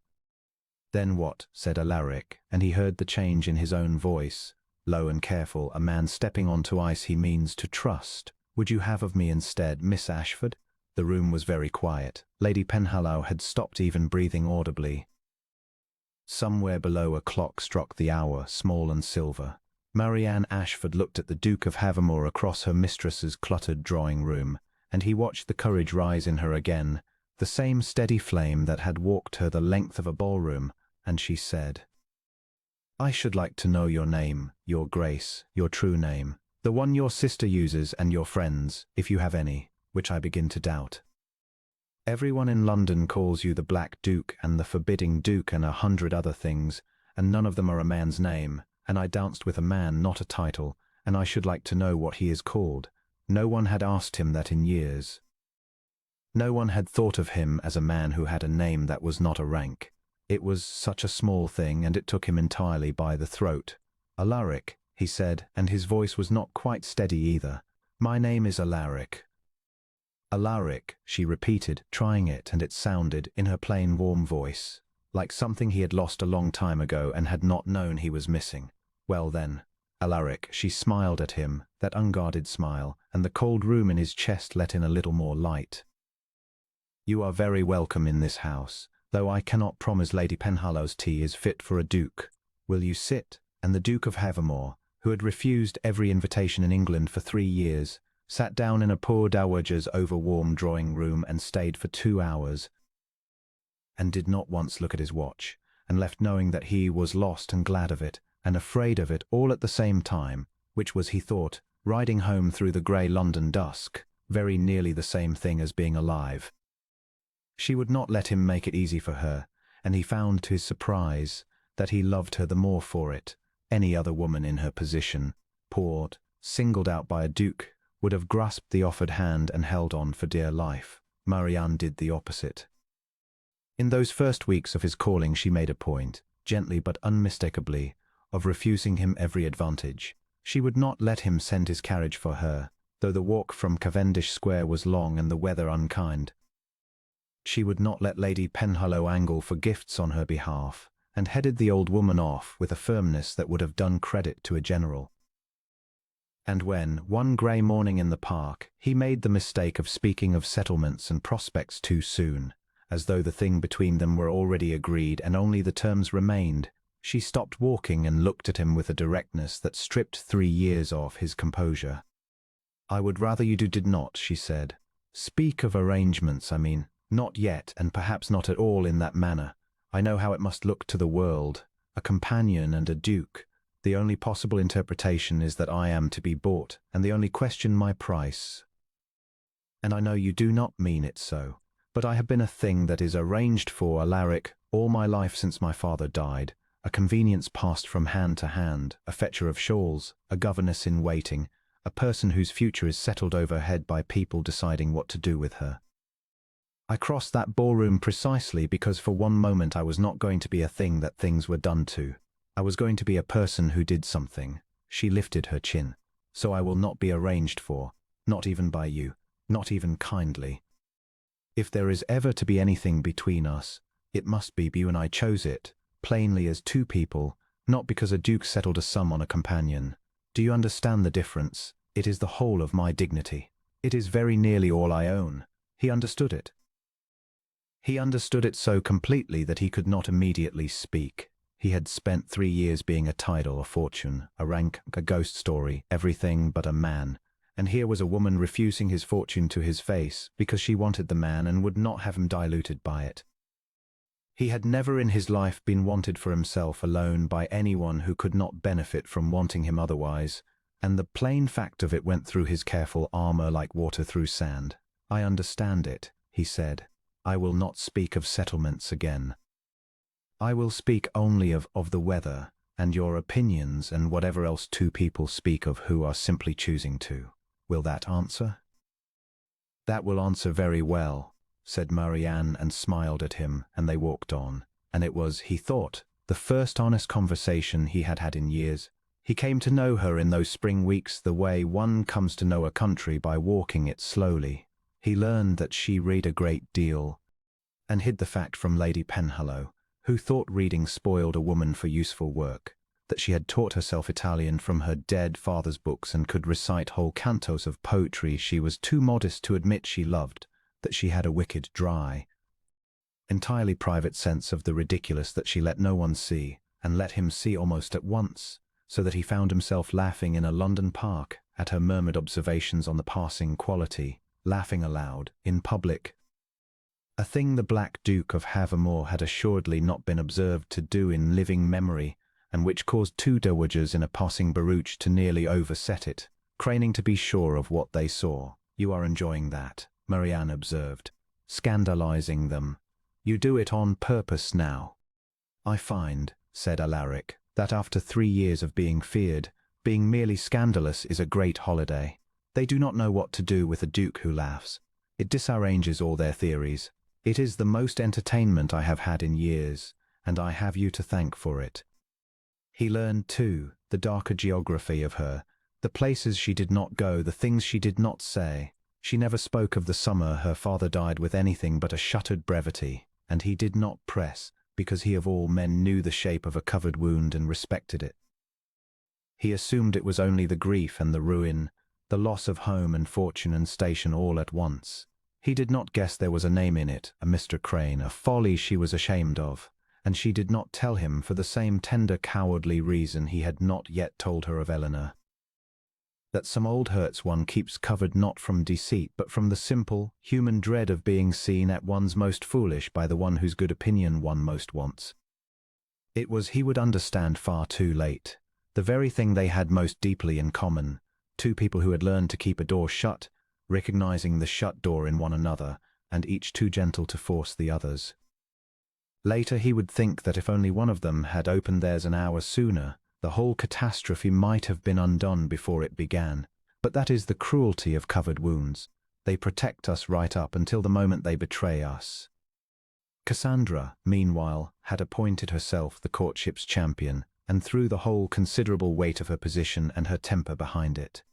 Speaker 1: "Then what?" said Alaric, and he heard the change in his own voice. Low and careful, a man stepping onto ice he means to trust. "Would you have of me instead, Miss Ashford?" The room was very quiet. Lady Penhallow had stopped even breathing audibly. Somewhere below a clock struck the hour, small and silver. Marianne Ashford looked at the Duke of Havamore across her mistress's cluttered drawing-room, and he watched the courage rise in her again, the same steady flame that had walked her the length of a ballroom, and she said, "I should like to know your name, your grace, your true name, the one your sister uses and your friends, if you have any, which I begin to doubt. Everyone in London calls you the Black Duke and the Forbidding Duke and 100 other things, and none of them are a man's name, and I danced with a man, not a title, and I should like to know what he is called." No one had asked him that in years. No one had thought of him as a man who had a name that was not a rank. It was such a small thing, and it took him entirely by the throat. "Alaric," he said, and his voice was not quite steady either. "My name is Alaric." Alaric, she repeated, trying it, and it sounded, in her plain, warm voice, like something he had lost a long time ago and had not known he was missing. Well then, Alaric, she smiled at him, that unguarded smile, and the cold room in his chest let in a little more light. You are very welcome in this house, though I cannot promise Lady Penhallow's tea is fit for a duke. Will you sit? And the Duke of Havemore, who had refused every invitation in England for 3 years, sat down in a poor dowager's over-warm drawing-room and stayed for 2 hours, and did not once look at his watch, and left knowing that he was lost and glad of it, and afraid of it all at the same time, which was, he thought, riding home through the grey London dusk, very nearly the same thing as being alive. She would not let him make it easy for her, and he found to his surprise that he loved her the more for it. Any other woman in her position, poor, singled out by a duke, would have grasped the offered hand and held on for dear life. Marianne did the opposite. In those first weeks of his calling she made a point, gently but unmistakably, of refusing him every advantage. She would not let him send his carriage for her, though the walk from Cavendish Square was long and the weather unkind. She would not let Lady Penhallow angle for gifts on her behalf, and headed the old woman off with a firmness that would have done credit to a general. And when, one grey morning in the park, he made the mistake of speaking of settlements and prospects too soon, as though the thing between them were already agreed and only the terms remained, she stopped walking and looked at him with a directness that stripped 3 years off his composure. I would rather you did not, she said. Speak of arrangements, I mean. Not yet, and perhaps not at all in that manner. I know how it must look to the world. A companion and a duke. The only possible interpretation is that I am to be bought, and the only question my price. And I know you do not mean it so. But I have been a thing that is arranged for, Alaric, all my life since my father died. A convenience passed from hand to hand, a fetcher of shawls, a governess in waiting, a person whose future is settled overhead by people deciding what to do with her. I crossed that ballroom precisely because for one moment I was not going to be a thing that things were done to. I was going to be a person who did something. She lifted her chin. So I will not be arranged for, not even by you, not even kindly. If there is ever to be anything between us, it must be you and I chose it, plainly as 2 people, not because a duke settled a sum on a companion. Do you understand the difference? It is the whole of my dignity. It is very nearly all I own. He understood it. He understood it so completely that he could not immediately speak. He had spent 3 years being a title, a fortune, a rank, a ghost story, everything but a man. And here was a woman refusing his fortune to his face because she wanted the man and would not have him diluted by it. He had never in his life been wanted for himself alone by anyone who could not benefit from wanting him otherwise, and the plain fact of it went through his careful armor like water through sand. I understand it, he said. I will not speak of settlements again. I will speak only of the weather, and your opinions, and whatever else 2 people speak of who are simply choosing to. Will that answer? That will answer very well, said Marianne, and smiled at him, and they walked on. And it was, he thought, the first honest conversation he had had in years. He came to know her in those spring weeks the way one comes to know a country by walking it slowly. He learned that she read a great deal, and hid the fact from Lady Penhallow, who thought reading spoiled a woman for useful work, that she had taught herself Italian from her dead father's books and could recite whole cantos of poetry she was too modest to admit she loved, that she had a wicked, dry, entirely private sense of the ridiculous that she let no one see, and let him see almost at once, so that he found himself laughing in a London park at her murmured observations on the passing quality, laughing aloud, in public. A thing the Black Duke of Havemore had assuredly not been observed to do in living memory, and which caused 2 dowagers in a passing barouche to nearly overset it, craning to be sure of what they saw. You are enjoying that, Marianne observed, scandalizing them. You do it on purpose now. I find, said Alaric, that after 3 years of being feared, being merely scandalous is a great holiday. They do not know what to do with a duke who laughs. It disarranges all their theories. It is the most entertainment I have had in years, and I have you to thank for it. He learned, too, the darker geography of her, the places she did not go, the things she did not say. She never spoke of the summer her father died with anything but a shuttered brevity, and he did not press, because he of all men knew the shape of a covered wound and respected it. He assumed it was only the grief and the ruin, the loss of home and fortune and station all at once. He did not guess there was a name in it, a Mr. Crane, a folly she was ashamed of, and she did not tell him for the same tender cowardly reason he had not yet told her of Eleanor. That some old hurts one keeps covered not from deceit but from the simple, human dread of being seen at one's most foolish by the one whose good opinion one most wants. It was he would understand far too late. The very thing they had most deeply in common, two people who had learned to keep a door shut, recognizing the shut door in one another, and each too gentle to force the others. Later he would think that if only one of them had opened theirs an hour sooner, the whole catastrophe might have been undone before it began. But that is the cruelty of covered wounds. They protect us right up until the moment they betray us. Cassandra, meanwhile, had appointed herself the courtship's champion, and threw the whole considerable weight of her position and her temper behind it.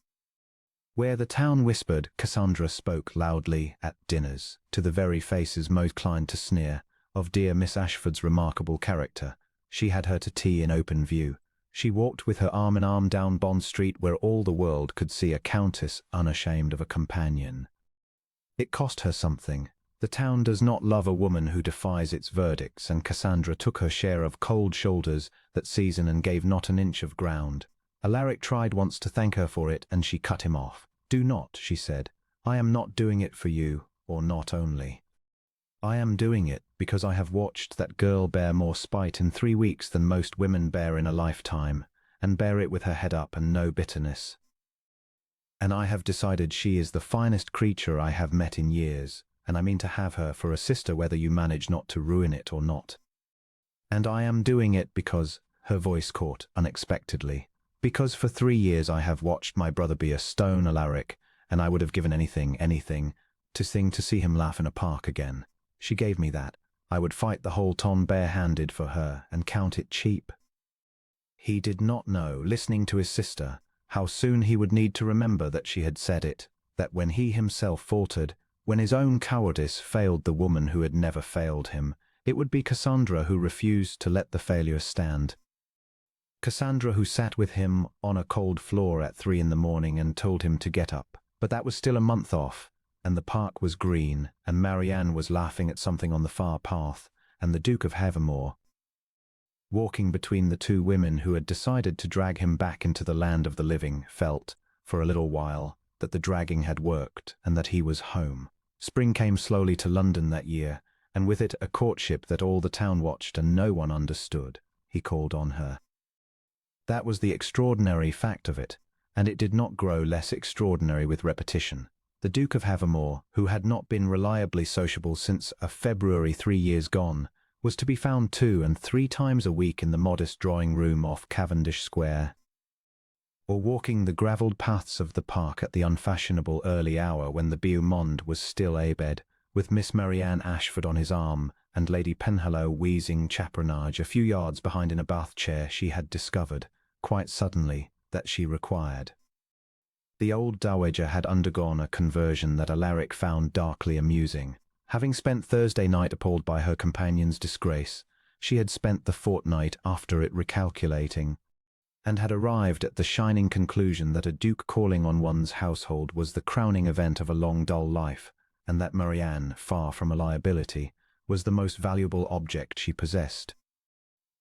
Speaker 1: Where the town whispered, Cassandra spoke loudly at dinners, to the very faces most inclined to sneer, of dear Miss Ashford's remarkable character. She had her to tea in open view. She walked with her arm in arm down Bond Street where all the world could see a countess unashamed of a companion. It cost her something. The town does not love a woman who defies its verdicts, and Cassandra took her share of cold shoulders that season and gave not an inch of ground. Alaric tried once to thank her for it, and she cut him off. "Do not," she said. "I am not doing it for you, or not only. I am doing it because I have watched that girl bear more spite in 3 weeks than most women bear in a lifetime, and bear it with her head up and no bitterness. And I have decided she is the finest creature I have met in years, and I mean to have her for a sister whether you manage not to ruin it or not. And I am doing it because," her voice caught unexpectedly, "because for 3 years I have watched my brother be a stone, Alaric, and I would have given anything, to see him laugh in a park again. She gave me that. I would fight the whole ton bare-handed for her and count it cheap." He did not know, listening to his sister, how soon he would need to remember that she had said it, that when he himself faltered, when his own cowardice failed the woman who had never failed him, it would be Cassandra who refused to let the failure stand. Cassandra who sat with him on a cold floor at 3 in the morning and told him to get up. But that was still a month off, and the park was green, and Marianne was laughing at something on the far path, and the Duke of Havemore, walking between the two women who had decided to drag him back into the land of the living, felt, for a little while, that the dragging had worked, and that he was home. Spring came slowly to London that year, and with it a courtship that all the town watched and no one understood. He called on her. That was the extraordinary fact of it, and it did not grow less extraordinary with repetition. The Duke of Havemore, who had not been reliably sociable since a February 3 years gone, was to be found 2 and 3 times a week in the modest drawing-room off Cavendish Square, or walking the gravelled paths of the park at the unfashionable early hour when the beau monde was still abed, with Miss Marianne Ashford on his arm and Lady Penhallow wheezing chaperonage a few yards behind in a bath chair she had discovered, quite suddenly, that she required. The old dowager had undergone a conversion that Alaric found darkly amusing. Having spent Thursday night appalled by her companion's disgrace, she had spent the fortnight after it recalculating, and had arrived at the shining conclusion that a duke calling on one's household was the crowning event of a long dull life, and that Marianne, far from a liability, was the most valuable object she possessed.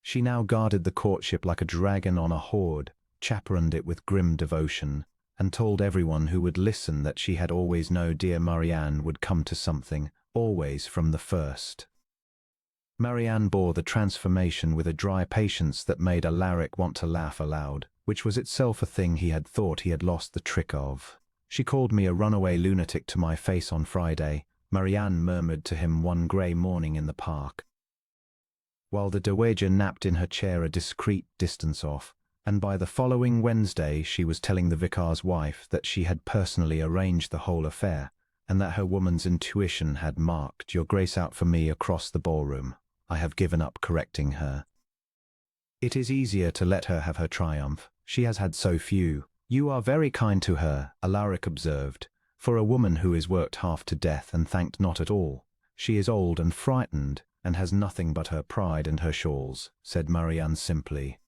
Speaker 1: She now guarded the courtship like a dragon on a hoard, chaperoned it with grim devotion, and told everyone who would listen that she had always known dear Marianne would come to something, always from the first. Marianne bore the transformation with a dry patience that made Alaric want to laugh aloud, which was itself a thing he had thought he had lost the trick of. "She called me a runaway lunatic to my face on Friday," Marianne murmured to him one grey morning in the park, while the dowager napped in her chair a discreet distance off, and by the following Wednesday she was telling the vicar's wife that she had personally arranged the whole affair, and that her woman's intuition had marked your grace out for me across the ballroom. I have given up correcting her. It is easier to let her have her triumph. She has had so few. "You are very kind to her," Alaric observed, For a woman who is worked half to death and thanked not at all, she is old and frightened, and has nothing but her pride and her shawls, said Marianne simply.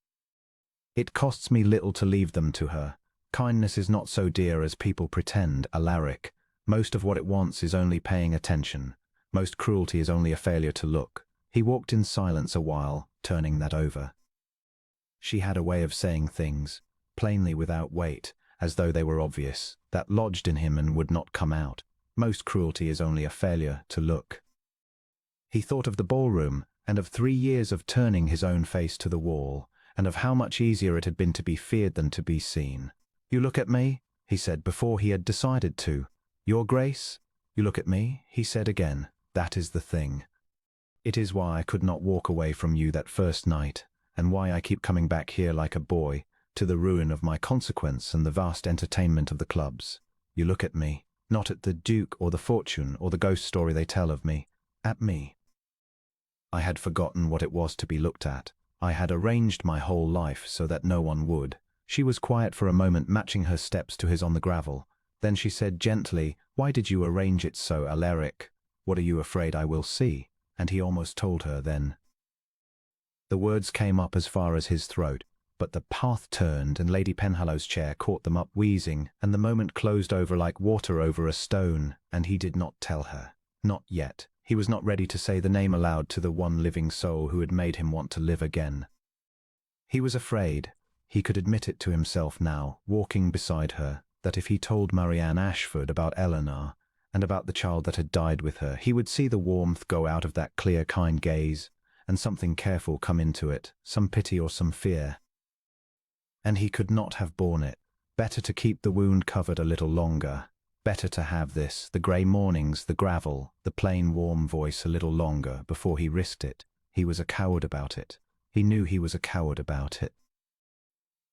Speaker 1: It costs me little to leave them to her. Kindness is not so dear as people pretend, Alaric. Most of what it wants is only paying attention. Most cruelty is only a failure to look. He walked in silence a while, turning that over. She had a way of saying things, plainly without weight, as though they were obvious, that lodged in him and would not come out. Most cruelty is only a failure to look. He thought of the ballroom, and of 3 years of turning his own face to the wall, and of how much easier it had been to be feared than to be seen. "You look at me?" he said before he had decided to. "Your Grace?" "You look at me?" he said again. "That is the thing. It is why I could not walk away from you that first night, and why I keep coming back here like a boy, to the ruin of my consequence and the vast entertainment of the clubs. You look at me, not at the Duke or the fortune or the ghost story they tell of me, at me." I had forgotten what it was to be looked at. I had arranged my whole life so that no one would. She was quiet for a moment, matching her steps to his on the gravel. Then she said gently, "Why did you arrange it so, Alaric? What are you afraid I will see?" And he almost told her then. The words came up as far as his throat, but the path turned and Lady Penhallow's chair caught them up wheezing, and the moment closed over like water over a stone, and he did not tell her. Not yet. He was not ready to say the name aloud to the one living soul who had made him want to live again. He was afraid, he could admit it to himself now, walking beside her, that if he told Marianne Ashford about Eleanor, and about the child that had died with her, he would see the warmth go out of that clear, kind gaze, and something careful come into it, some pity or some fear. And he could not have borne it. Better to keep the wound covered a little longer. Better to have this, the grey mornings, the gravel, the plain warm voice a little longer before he risked it. He was a coward about it. He knew he was a coward about it.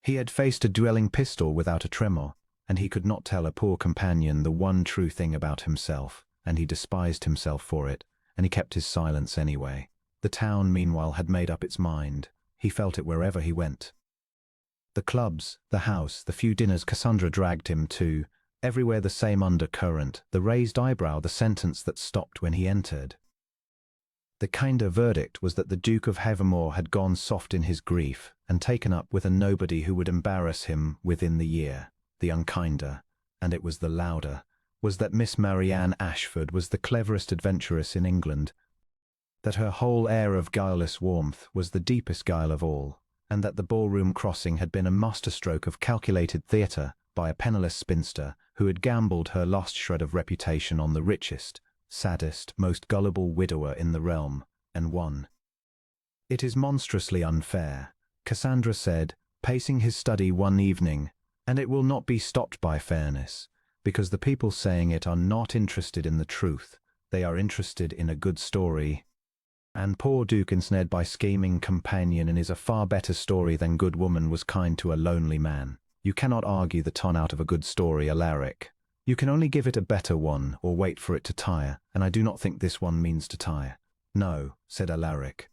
Speaker 1: He had faced a duelling pistol without a tremor, and he could not tell a poor companion the one true thing about himself, and he despised himself for it, and he kept his silence anyway. The town, meanwhile, had made up its mind. He felt it wherever he went. The clubs, the house, the few dinners Cassandra dragged him to, everywhere the same undercurrent, the raised eyebrow, the sentence that stopped when he entered. The kinder verdict was that the Duke of Hevermore had gone soft in his grief and taken up with a nobody who would embarrass him within the year. The unkinder, and it was the louder, was that Miss Marianne Ashford was the cleverest adventuress in England, that her whole air of guileless warmth was the deepest guile of all, and that the ballroom crossing had been a masterstroke of calculated theatre by a penniless spinster who had gambled her last shred of reputation on the richest, saddest, most gullible widower in the realm, and won. "It is monstrously unfair," Cassandra said, pacing his study one evening, "and it will not be stopped by fairness, because the people saying it are not interested in the truth. They are interested in a good story. And poor Duke ensnared by scheming companion and is a far better story than good woman was kind to a lonely man. You cannot argue the ton out of a good story, Alaric. You can only give it a better one, or wait for it to tire, and I do not think this one means to tire." "No," said Alaric.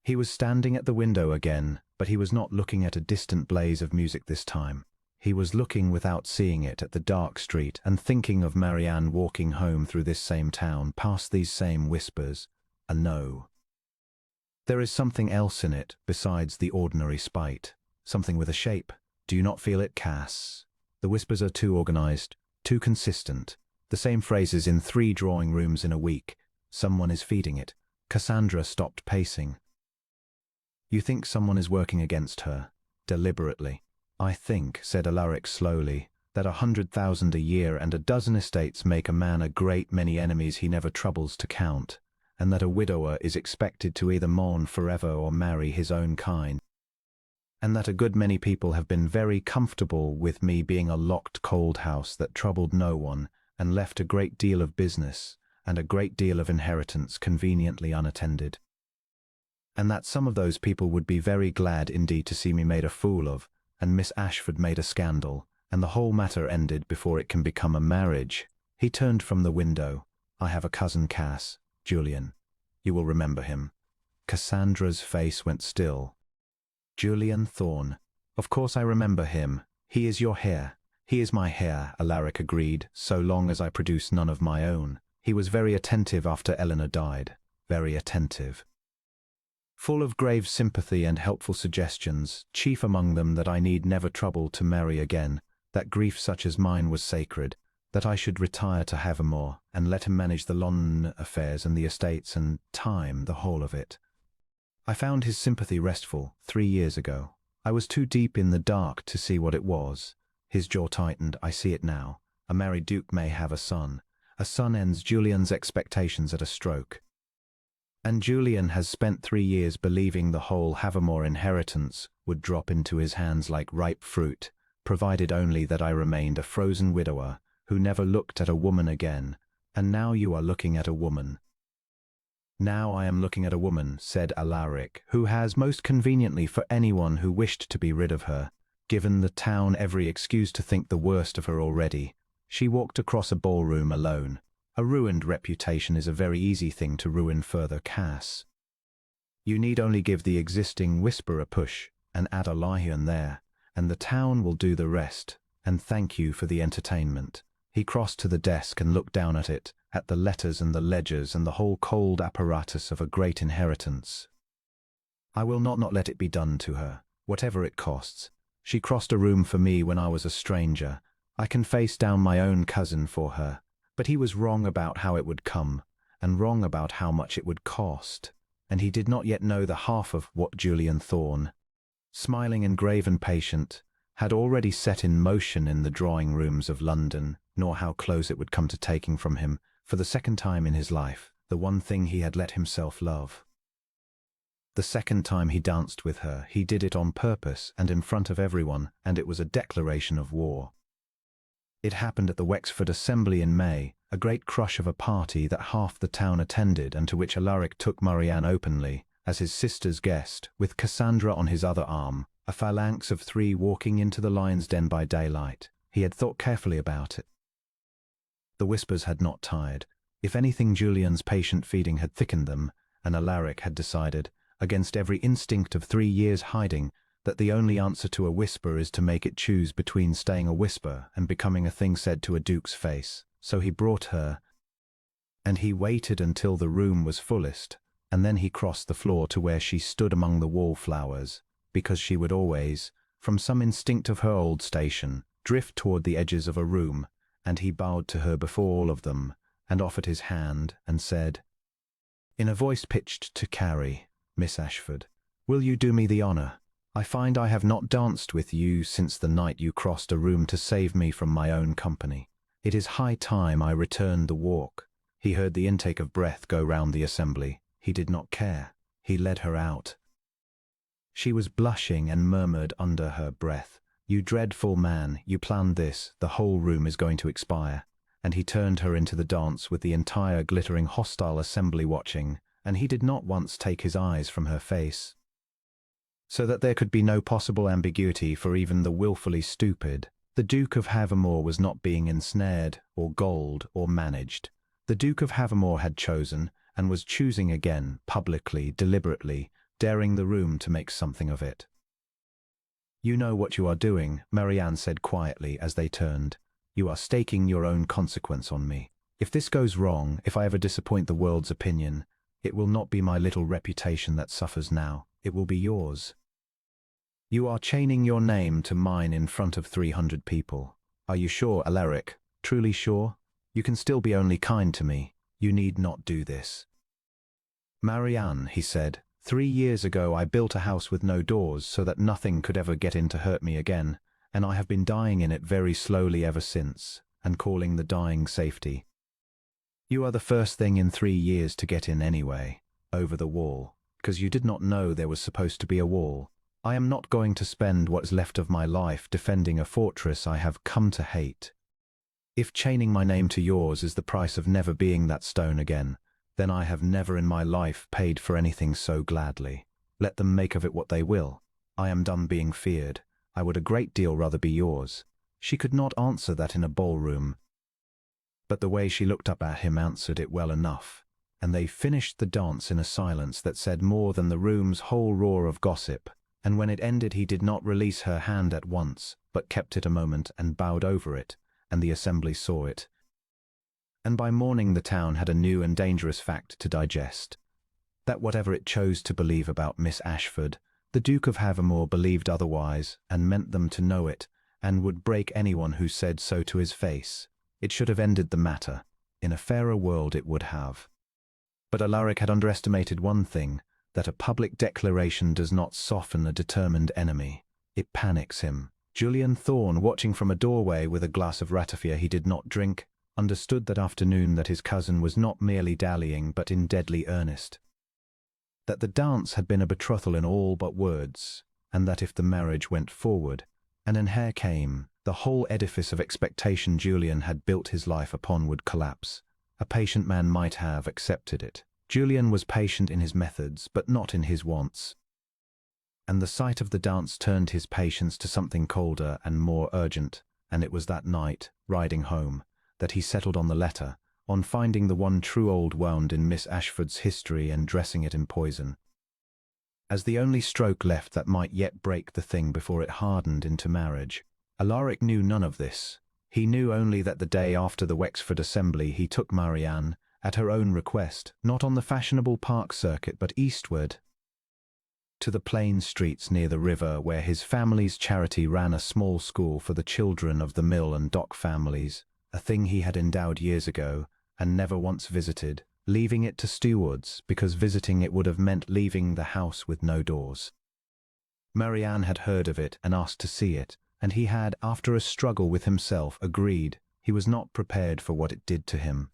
Speaker 1: He was standing at the window again, but he was not looking at a distant blaze of music this time. He was looking without seeing it at the dark street and thinking of Marianne walking home through this same town, past these same whispers. A no. There is something else in it besides the ordinary spite, something with a shape. Do you not feel it, Cass? The whispers are too organized, too consistent. The same phrases in 3 drawing rooms in a week. Someone is feeding it. Cassandra stopped pacing. "You think someone is working against her, deliberately?" "I think," said Alaric slowly, "that 100,000 a year and a dozen estates make a man a great many enemies he never troubles to count, and that a widower is expected to either mourn forever or marry his own kind, and that a good many people have been very comfortable with me being a locked cold house that troubled no one and left a great deal of business and a great deal of inheritance conveniently unattended, and that some of those people would be very glad indeed to see me made a fool of, and Miss Ashford made a scandal, and the whole matter ended before it can become a marriage." He turned from the window. "I have a cousin, Cass, Julian. You will remember him." Cassandra's face went still. "Julian Thorne. Of course I remember him. He is your heir. He is my heir, Alaric agreed, so long as I produce none of my own. He was very attentive after Eleanor died. Very attentive. Full of grave sympathy and helpful suggestions, chief among them that I need never trouble to marry again, that grief such as mine was sacred, that I should retire to Havemore, and let him manage the London affairs and the estates and time, the whole of it. I found his sympathy restful 3 years ago. I was too deep in the dark to see what it was. His jaw tightened. I see it now. A married duke may have a son. A son ends Julian's expectations at a stroke. And Julian has spent 3 years believing the whole Havemore inheritance would drop into his hands like ripe fruit, provided only that I remained a frozen widower who never looked at a woman again. And now you are looking at a woman. Now I am looking at a woman, said Alaric, who has, most conveniently for anyone who wished to be rid of her, given the town every excuse to think the worst of her already. She walked across a ballroom alone. A ruined reputation is a very easy thing to ruin further. Cass. You need only give the existing whisper a push, and add a lion there, and the town will do the rest, and thank you for the entertainment. He crossed to the desk and looked down at it, at the letters and the ledgers and the whole cold apparatus of a great inheritance. I will not let it be done to her, whatever it costs. She crossed a room for me when I was a stranger. I can face down my own cousin for her, but he was wrong about how it would come, and wrong about how much it would cost, and he did not yet know the half of what Julian Thorne, smiling and grave and patient, had already set in motion in the drawing rooms of London, nor how close it would come to taking from him, for the second time in his life, the one thing he had let himself love. The second time he danced with her, he did it on purpose and in front of everyone, and it was a declaration of war. It happened at the Wexford Assembly in May, a great crush of a party that half the town attended and to which Alaric took Marianne openly, as his sister's guest, with Cassandra on his other arm, a phalanx of 3 walking into the lion's den by daylight. He had thought carefully about it. The whispers had not tired. If anything, Julian's patient feeding had thickened them, and Alaric had decided, against every instinct of 3 years' hiding, that the only answer to a whisper is to make it choose between staying a whisper and becoming a thing said to a duke's face. So he brought her, and he waited until the room was fullest, and then he crossed the floor to where she stood among the wallflowers, because she would always, from some instinct of her old station, drift toward the edges of a room, and he bowed to her before all of them, and offered his hand, and said, in a voice pitched to carry, Miss Ashford, will you do me the honour? I find I have not danced with you since the night you crossed a room to save me from my own company. It is high time I returned the walk. He heard the intake of breath go round the assembly. He did not care. He led her out. She was blushing and murmured under her breath, you dreadful man, you planned this, the whole room is going to expire. And he turned her into the dance with the entire glittering hostile assembly watching, and he did not once take his eyes from her face, so that there could be no possible ambiguity for even the willfully stupid. The Duke of Havemore was not being ensnared, or gulled, or managed. The Duke of Havemore had chosen, and was choosing again, publicly, deliberately, daring the room to make something of it. You know what you are doing, Marianne said quietly as they turned. You are staking your own consequence on me. If this goes wrong, if I ever disappoint the world's opinion, it will not be my little reputation that suffers now. It will be yours. You are chaining your name to mine in front of 300 people. Are you sure, Alaric? Truly sure? You can still be only kind to me. You need not do this. Marianne, he said, 3 years ago I built a house with no doors so that nothing could ever get in to hurt me again, and I have been dying in it very slowly ever since, and calling the dying safety. You are the first thing in 3 years to get in anyway, over the wall, because you did not know there was supposed to be a wall. I am not going to spend what's left of my life defending a fortress I have come to hate. If chaining my name to yours is the price of never being that stone again, then I have never in my life paid for anything so gladly. Let them make of it what they will. I am done being feared. I would a great deal rather be yours. She could not answer that in a ballroom, but the way she looked up at him answered it well enough, and they finished the dance in a silence that said more than the room's whole roar of gossip. and when it ended he did not release her hand at once, but kept it a moment and bowed over it, and the assembly saw it. And by morning the town had a new and dangerous fact to digest. That whatever it chose to believe about Miss Ashford, the Duke of Havamore believed otherwise and meant them to know it, and would break anyone who said so to his face. It should have ended the matter. In a fairer world it would have. But Alaric had underestimated one thing, that a public declaration does not soften a determined enemy. It panics him. Julian Thorne, watching from a doorway with a glass of ratafia he did not drink, understood that afternoon that his cousin was not merely dallying but in deadly earnest. That the dance had been a betrothal in all but words, and that if the marriage went forward, and an heir came, the whole edifice of expectation Julian had built his life upon would collapse. A patient man might have accepted it. Julian was patient in his methods, but not in his wants. And the sight of the dance turned his patience to something colder and more urgent, and it was that night, riding home, that he settled on the letter, on finding the one true old wound in Miss Ashford's history and dressing it in poison. As the only stroke left that might yet break the thing before it hardened into marriage. Alaric knew none of this. He knew only that the day after the Wexford assembly he took Marianne, at her own request, not on the fashionable park circuit but eastward, to the plain streets near the river where his family's charity ran a small school for the children of the mill and dock families, a thing he had endowed years ago, and never once visited, leaving it to stewards, because visiting it would have meant leaving the house with no doors. Marianne had heard of it and asked to see it, and he had, after a struggle with himself, agreed. He was not prepared for what it did to him.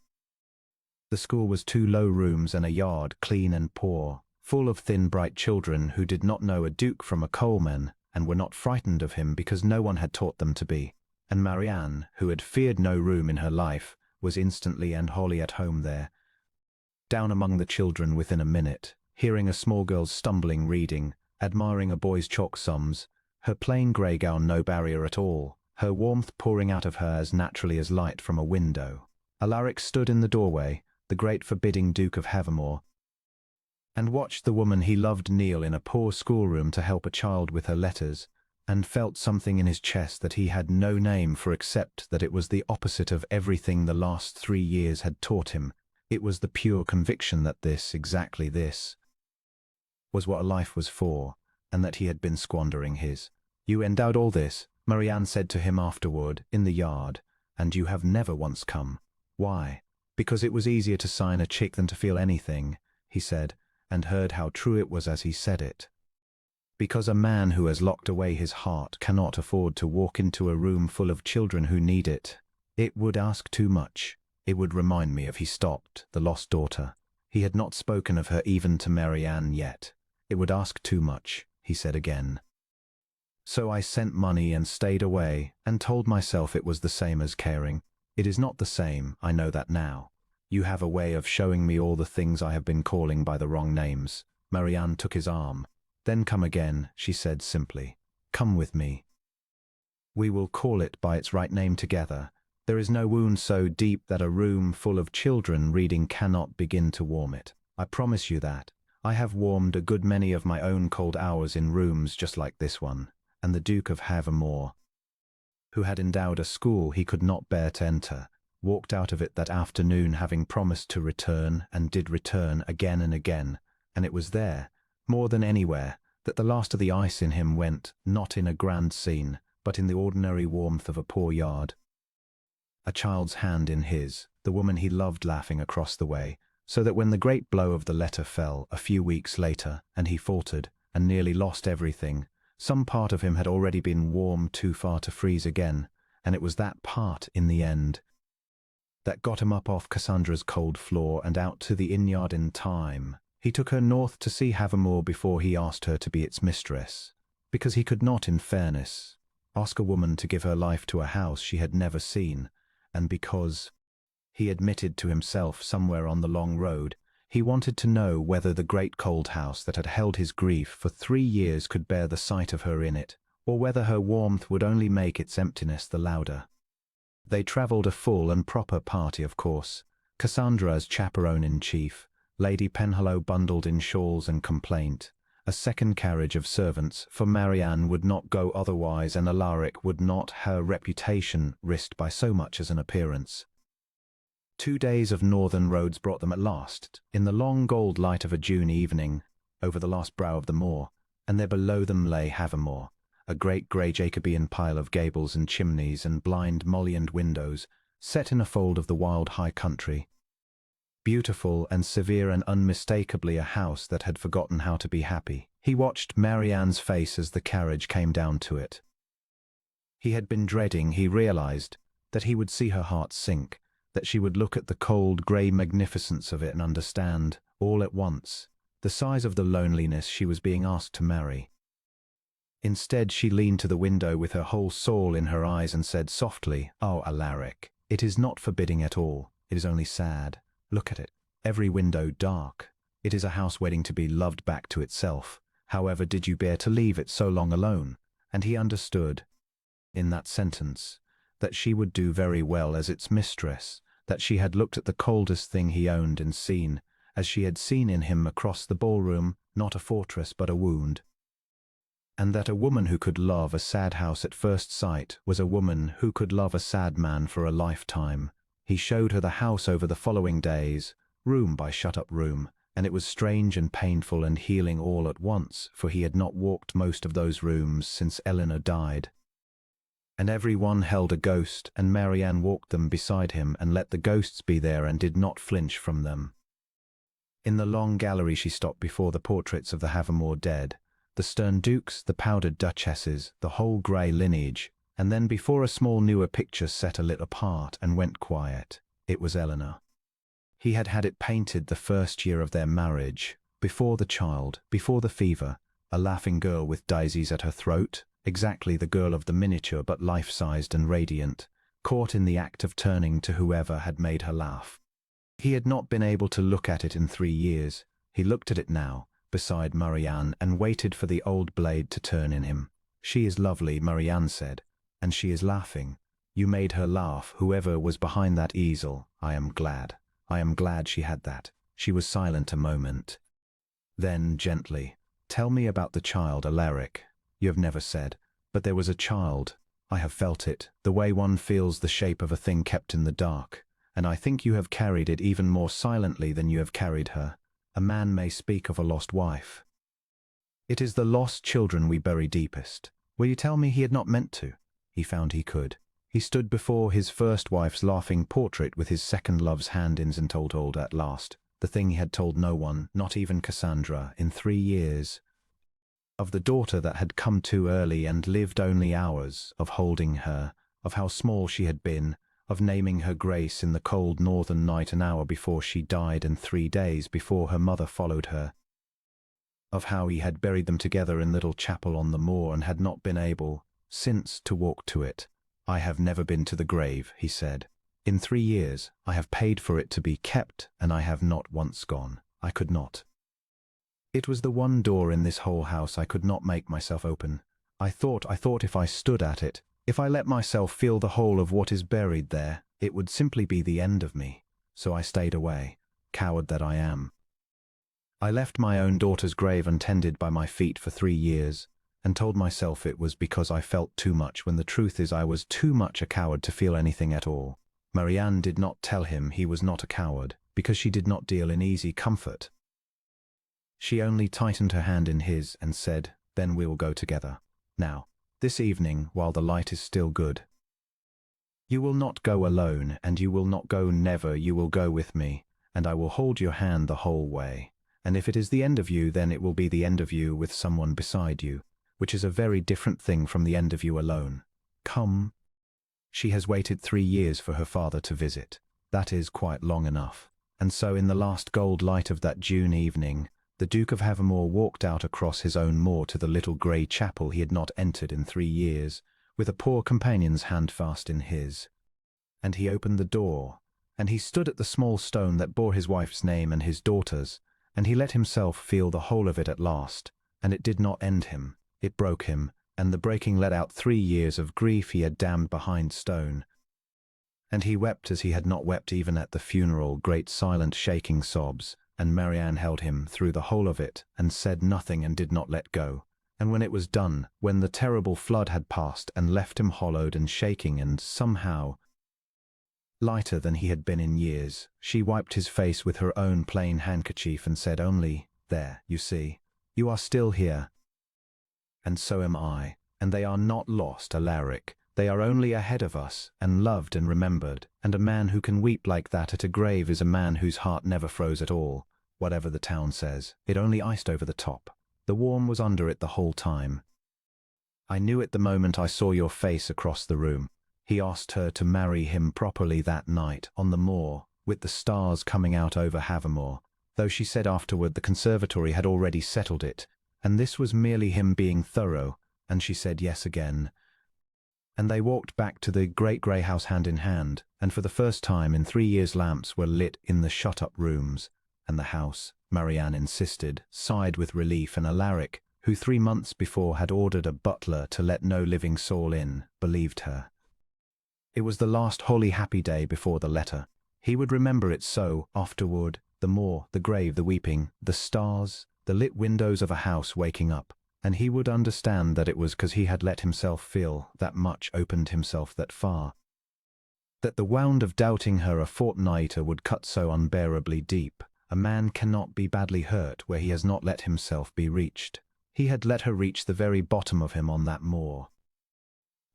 Speaker 1: The school was 2 low rooms and a yard, clean and poor, full of thin, bright children who did not know a duke from a coalman, and were not frightened of him because no one had taught them to be. And Marianne, who had feared no room in her life, was instantly and wholly at home there, down among the children within a minute, hearing a small girl's stumbling reading, admiring a boy's chalk sums, her plain grey gown no barrier at all, her warmth pouring out of her as naturally as light from a window. Alaric stood in the doorway, the great forbidding Duke of Havamore, and watched the woman he loved kneel in a poor schoolroom to help a child with her letters, and felt something in his chest that he had no name for except that it was the opposite of everything the last 3 years had taught him. It was the pure conviction that this, exactly this, was what a life was for, and that he had been squandering his. "You endowed all this," Marianne said to him afterward, in the yard, "and you have never once come. Why?" "Because it was easier to sign a cheque than to feel anything," he said, and heard how true it was as he said it. "Because a man who has locked away his heart cannot afford to walk into a room full of children who need it. It would ask too much. It would remind me of," he stopped, "the lost daughter." He had not spoken of her even to Marianne yet. "It would ask too much," he said again. "So I sent money and stayed away, and told myself it was the same as caring. It is not the same, I know that now. You have a way of showing me all the things I have been calling by the wrong names." Marianne took his arm. "Then come again," she said simply. "Come with me. We will call it by its right name together. There is no wound so deep that a room full of children reading cannot begin to warm it. I promise you that. I have warmed a good many of my own cold hours in rooms just like this one, and the Duke of Havamore, who had endowed a school he could not bear to enter, walked out of it that afternoon having promised to return, and did return again and again, and it was there, more than anywhere, that the last of the ice in him went, not in a grand scene, but in the ordinary warmth of a poor yard. A child's hand in his, the woman he loved laughing across the way, so that when the great blow of the letter fell, a few weeks later, and he faltered, and nearly lost everything, some part of him had already been warmed too far to freeze again, and it was that part, in the end, that got him up off Cassandra's cold floor and out to the inn-yard in time. He took her north to see Havamore before he asked her to be its mistress, because he could not, in fairness, ask a woman to give her life to a house she had never seen, and because, he admitted to himself somewhere on the long road, he wanted to know whether the great cold house that had held his grief for 3 years could bear the sight of her in it, or whether her warmth would only make its emptiness the louder. They travelled a full and proper party, of course, Cassandra as chaperone-in-chief, Lady Penhallow bundled in shawls and complaint, a second carriage of servants, for Marianne would not go otherwise, and Alaric would not her reputation risked by so much as an appearance. 2 days of northern roads brought them at last, in the long gold light of a June evening, over the last brow of the moor, and there below them lay Havamore, a great grey Jacobean pile of gables and chimneys and blind mullioned windows, set in a fold of the wild high country. Beautiful and severe and unmistakably a house that had forgotten how to be happy. He watched Marianne's face as the carriage came down to it. He had been dreading, he realized, that he would see her heart sink, that she would look at the cold, grey magnificence of it and understand, all at once, the size of the loneliness she was being asked to marry. Instead, she leaned to the window with her whole soul in her eyes and said softly, "Oh, Alaric, it is not forbidding at all, it is only sad. Look at it, every window dark. It is a house waiting to be loved back to itself. However did you bear to leave it so long alone?" And he understood, in that sentence, that she would do very well as its mistress, that she had looked at the coldest thing he owned and seen, as she had seen in him across the ballroom, not a fortress but a wound. And that a woman who could love a sad house at first sight was a woman who could love a sad man for a lifetime. He showed her the house over the following days, room by shut-up room, and it was strange and painful and healing all at once, for he had not walked most of those rooms since Eleanor died. And every one held a ghost, and Marianne walked them beside him and let the ghosts be there and did not flinch from them. In the long gallery she stopped before the portraits of the Havamore dead, the stern dukes, the powdered duchesses, the whole grey lineage, and then before a small newer picture set a little apart and went quiet. It was Eleanor. He had had it painted the first year of their marriage, before the child, before the fever, a laughing girl with daisies at her throat, exactly the girl of the miniature but life-sized and radiant, caught in the act of turning to whoever had made her laugh. He had not been able to look at it in 3 years. He looked at it now, beside Marianne, and waited for the old blade to turn in him. "She is lovely," Marianne said, "and she is laughing. You made her laugh, whoever was behind that easel. I am glad. I am glad she had that." She was silent a moment. Then, gently, "Tell me about the child, Alaric. You have never said, but there was a child. I have felt it, the way one feels the shape of a thing kept in the dark, and I think you have carried it even more silently than you have carried her. A man may speak of a lost wife. It is the lost children we bury deepest. Will you tell me he had not meant to?" He found he could. He stood before his first wife's laughing portrait with his second love's hand-ins and told at last, the thing he had told no one, not even Cassandra, in 3 years. Of the daughter that had come too early and lived only hours, of holding her, of how small she had been, of naming her Grace in the cold northern night an hour before she died and 3 days before her mother followed her, of how he had buried them together in little chapel on the moor and had not been able, since, to walk to it. "I have never been to the grave," he said. "In 3 years I have paid for it to be kept, and I have not once gone. I could not. It was the one door in this whole house I could not make myself open. I thought if I stood at it, if I let myself feel the whole of what is buried there, it would simply be the end of me. So I stayed away, coward that I am. I left my own daughter's grave untended by my feet for 3 years, and told myself it was because I felt too much, when the truth is I was too much a coward to feel anything at all. Marianne did not tell him he was not a coward, because she did not deal in easy comfort. She only tightened her hand in his and said, "Then we will go together. Now, this evening, while the light is still good. You will not go alone, and you will not go never, you will go with me, and I will hold your hand the whole way. And if it is the end of you, then it will be the end of you with someone beside you, which is a very different thing from the end of you alone. Come." She has waited 3 years for her father to visit. That is quite long enough. And so in the last gold light of that June evening, the Duke of Havamore walked out across his own moor to the little grey chapel he had not entered in 3 years, with a poor companion's hand fast in his. And he opened the door, and he stood at the small stone that bore his wife's name and his daughter's, and he let himself feel the whole of it at last, and it did not end him, it broke him, and the breaking let out 3 years of grief he had damned behind stone. And he wept as he had not wept even at the funeral, great silent shaking sobs, and Marianne held him through the whole of it and said nothing and did not let go. And when it was done, when the terrible flood had passed and left him hollowed and shaking and somehow lighter than he had been in years, she wiped his face with her own plain handkerchief and said only, "There, you see, you are still here. And so am I, and they are not lost, Alaric. They are only ahead of us, and loved and remembered, and a man who can weep like that at a grave is a man whose heart never froze at all, whatever the town says. It only iced over the top. The warm was under it the whole time. I knew it the moment I saw your face across the room." He asked her to marry him properly that night, on the moor, with the stars coming out over Havamore, though she said afterward the conservatory had already settled it, and this was merely him being thorough, and she said yes again. And they walked back to the great grey house hand in hand, and for the first time in 3 years lamps were lit in the shut-up rooms, and the house, Marianne insisted, sighed with relief, and Alaric, who 3 months before had ordered a butler to let no living soul in, believed her. It was the last wholly happy day before the letter. He would remember it so, afterward, the moor, the grave, the weeping, the stars, the lit windows of a house waking up, and he would understand that it was because he had let himself feel that much, opened himself that far, that the wound of doubting her a fortnighter would cut so unbearably deep. A man cannot be badly hurt where he has not let himself be reached. He had let her reach the very bottom of him on that moor.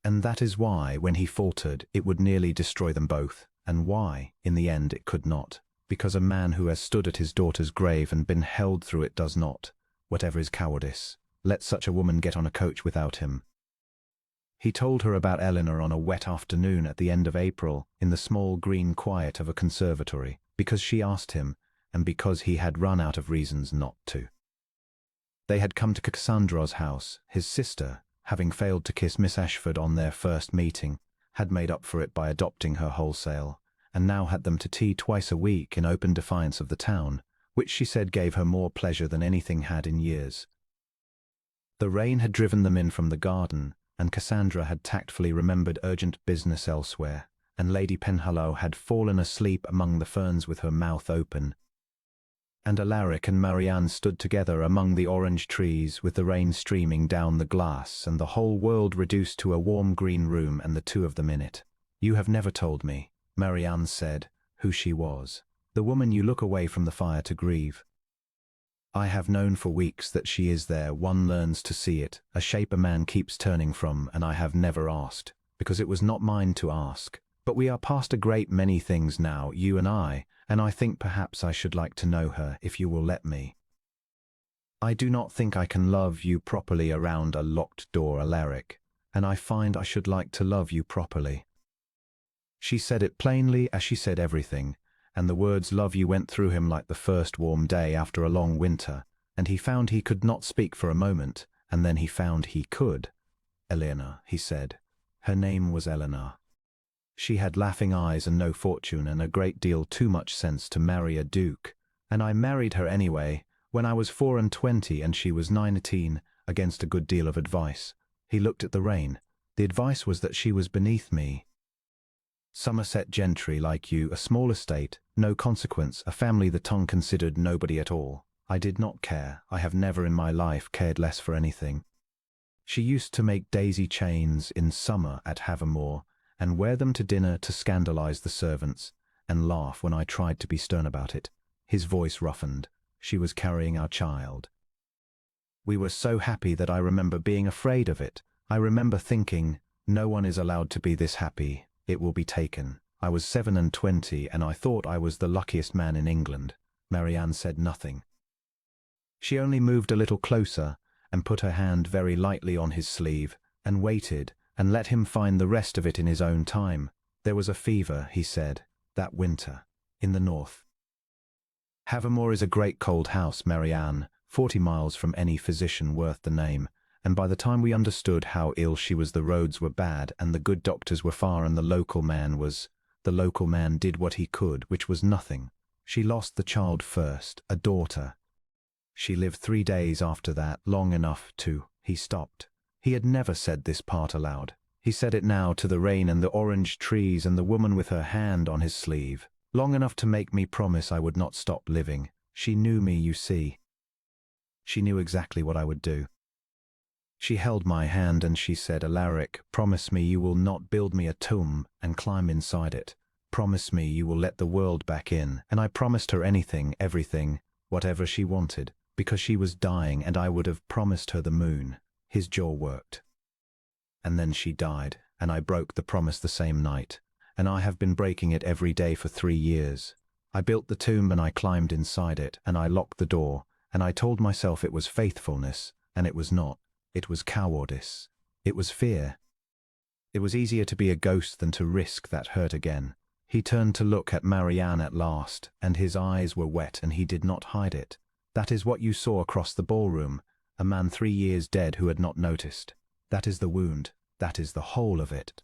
Speaker 1: And that is why, when he faltered, it would nearly destroy them both, and why, in the end, it could not, because a man who has stood at his daughter's grave and been held through it does not, whatever his cowardice, let such a woman get on a coach without him. He told her about Eleanor on a wet afternoon at the end of April, in the small green quiet of a conservatory, because she asked him, and because he had run out of reasons not to. They had come to Cassandra's house. His sister, having failed to kiss Miss Ashford on their first meeting, had made up for it by adopting her wholesale, and now had them to tea twice a week in open defiance of the town, which she said gave her more pleasure than anything had in years. The rain had driven them in from the garden, and Cassandra had tactfully remembered urgent business elsewhere, and Lady Penhallow had fallen asleep among the ferns with her mouth open, and Alaric and Marianne stood together among the orange trees with the rain streaming down the glass and the whole world reduced to a warm green room and the two of them in it. "You have never told me," Marianne said, "who she was. The woman you look away from the fire to grieve. I have known for weeks that she is there. One learns to see it, a shape a man keeps turning from, and I have never asked, because it was not mine to ask. But we are past a great many things now, you and I think perhaps I should like to know her, if you will let me. I do not think I can love you properly around a locked door, Alaric, and I find I should like to love you properly." She said it plainly as she said everything, and the words love you went through him like the first warm day after a long winter, and he found he could not speak for a moment, and then he found he could. "Eleanor," he said. Her name was Eleanor. She had laughing eyes and no fortune and a great deal too much sense to marry a duke, and I married her anyway, when I was 24 and she was 19, against a good deal of advice. He looked at the rain. The advice was that she was beneath me. Somerset gentry like you, a small estate, no consequence, a family the tongue considered nobody at all. I did not care. I have never in my life cared less for anything. She used to make daisy chains in summer at Havamore, and wear them to dinner to scandalize the servants, and laugh when I tried to be stern about it. His voice roughened. She was carrying our child. We were so happy that I remember being afraid of it. I remember thinking, no one is allowed to be this happy. It will be taken. I was 27, and I thought I was the luckiest man in England. Marianne said nothing. She only moved a little closer, and put her hand very lightly on his sleeve, and waited, and let him find the rest of it in his own time. There was a fever, he said, that winter, in the north. Havamore is a great cold house, Marianne, 40 miles from any physician worth the name, and by the time we understood how ill she was, the roads were bad, and the good doctors were far, and the local man did what he could, which was nothing. She lost the child first, a daughter. She lived 3 days after that, long enough to— He stopped. He had never said this part aloud. He said it now to the rain and the orange trees and the woman with her hand on his sleeve. Long enough to make me promise I would not stop living. She knew me, you see. She knew exactly what I would do. She held my hand and she said, Alaric, promise me you will not build me a tomb and climb inside it. Promise me you will let the world back in. And I promised her anything, everything, whatever she wanted, because she was dying, and I would have promised her the moon. His jaw worked. And then she died, and I broke the promise the same night, and I have been breaking it every day for 3 years. I built the tomb and I climbed inside it, and I locked the door, and I told myself it was faithfulness, and it was not. It was cowardice. It was fear. It was easier to be a ghost than to risk that hurt again. He turned to look at Marianne at last, and his eyes were wet and he did not hide it. That is what you saw across the ballroom, a man 3 years dead who had not noticed. That is the wound. That is the whole of it.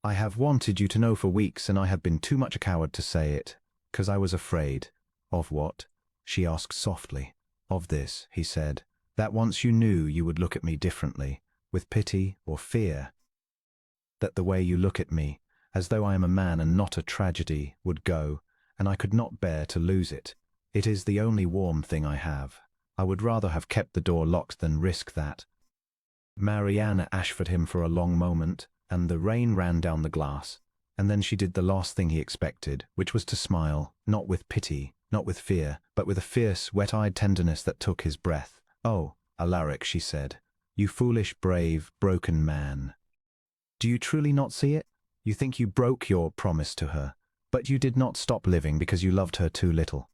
Speaker 1: I have wanted you to know for weeks, and I have been too much a coward to say it, 'cause I was afraid. Of what? She asked softly. Of this, he said, that once you knew you would look at me differently, with pity or fear. That the way you look at me, as though I am a man and not a tragedy, would go, and I could not bear to lose it. It is the only warm thing I have. I would rather have kept the door locked than risk that. Marianne ashford him for a long moment, and the rain ran down the glass, and then she did the last thing he expected, which was to smile, not with pity, not with fear, but with a fierce, wet-eyed tenderness that took his breath. Oh, Alaric, she said, you foolish, brave, broken man. Do you truly not see it? You think you broke your promise to her, but you did not stop living because you loved her too little.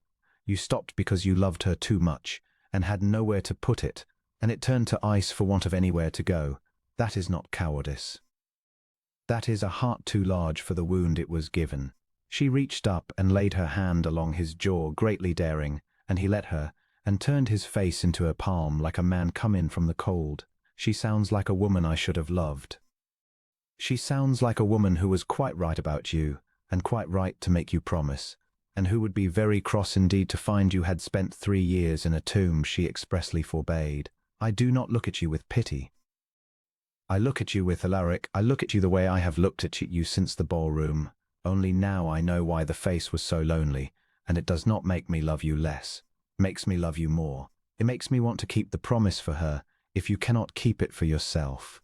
Speaker 1: You stopped because you loved her too much, and had nowhere to put it, and it turned to ice for want of anywhere to go. That is not cowardice. That is a heart too large for the wound it was given. She reached up and laid her hand along his jaw, greatly daring, and he let her, and turned his face into her palm like a man come in from the cold. She sounds like a woman I should have loved. She sounds like a woman who was quite right about you, and quite right to make you promise, and who would be very cross indeed to find you had spent 3 years in a tomb she expressly forbade. I do not look at you with pity. I look at you with Alaric, I look at you the way I have looked at you since the ballroom. Only now I know why the face was so lonely, and it does not make me love you less. It makes me love you more. It makes me want to keep the promise for her, if you cannot keep it for yourself.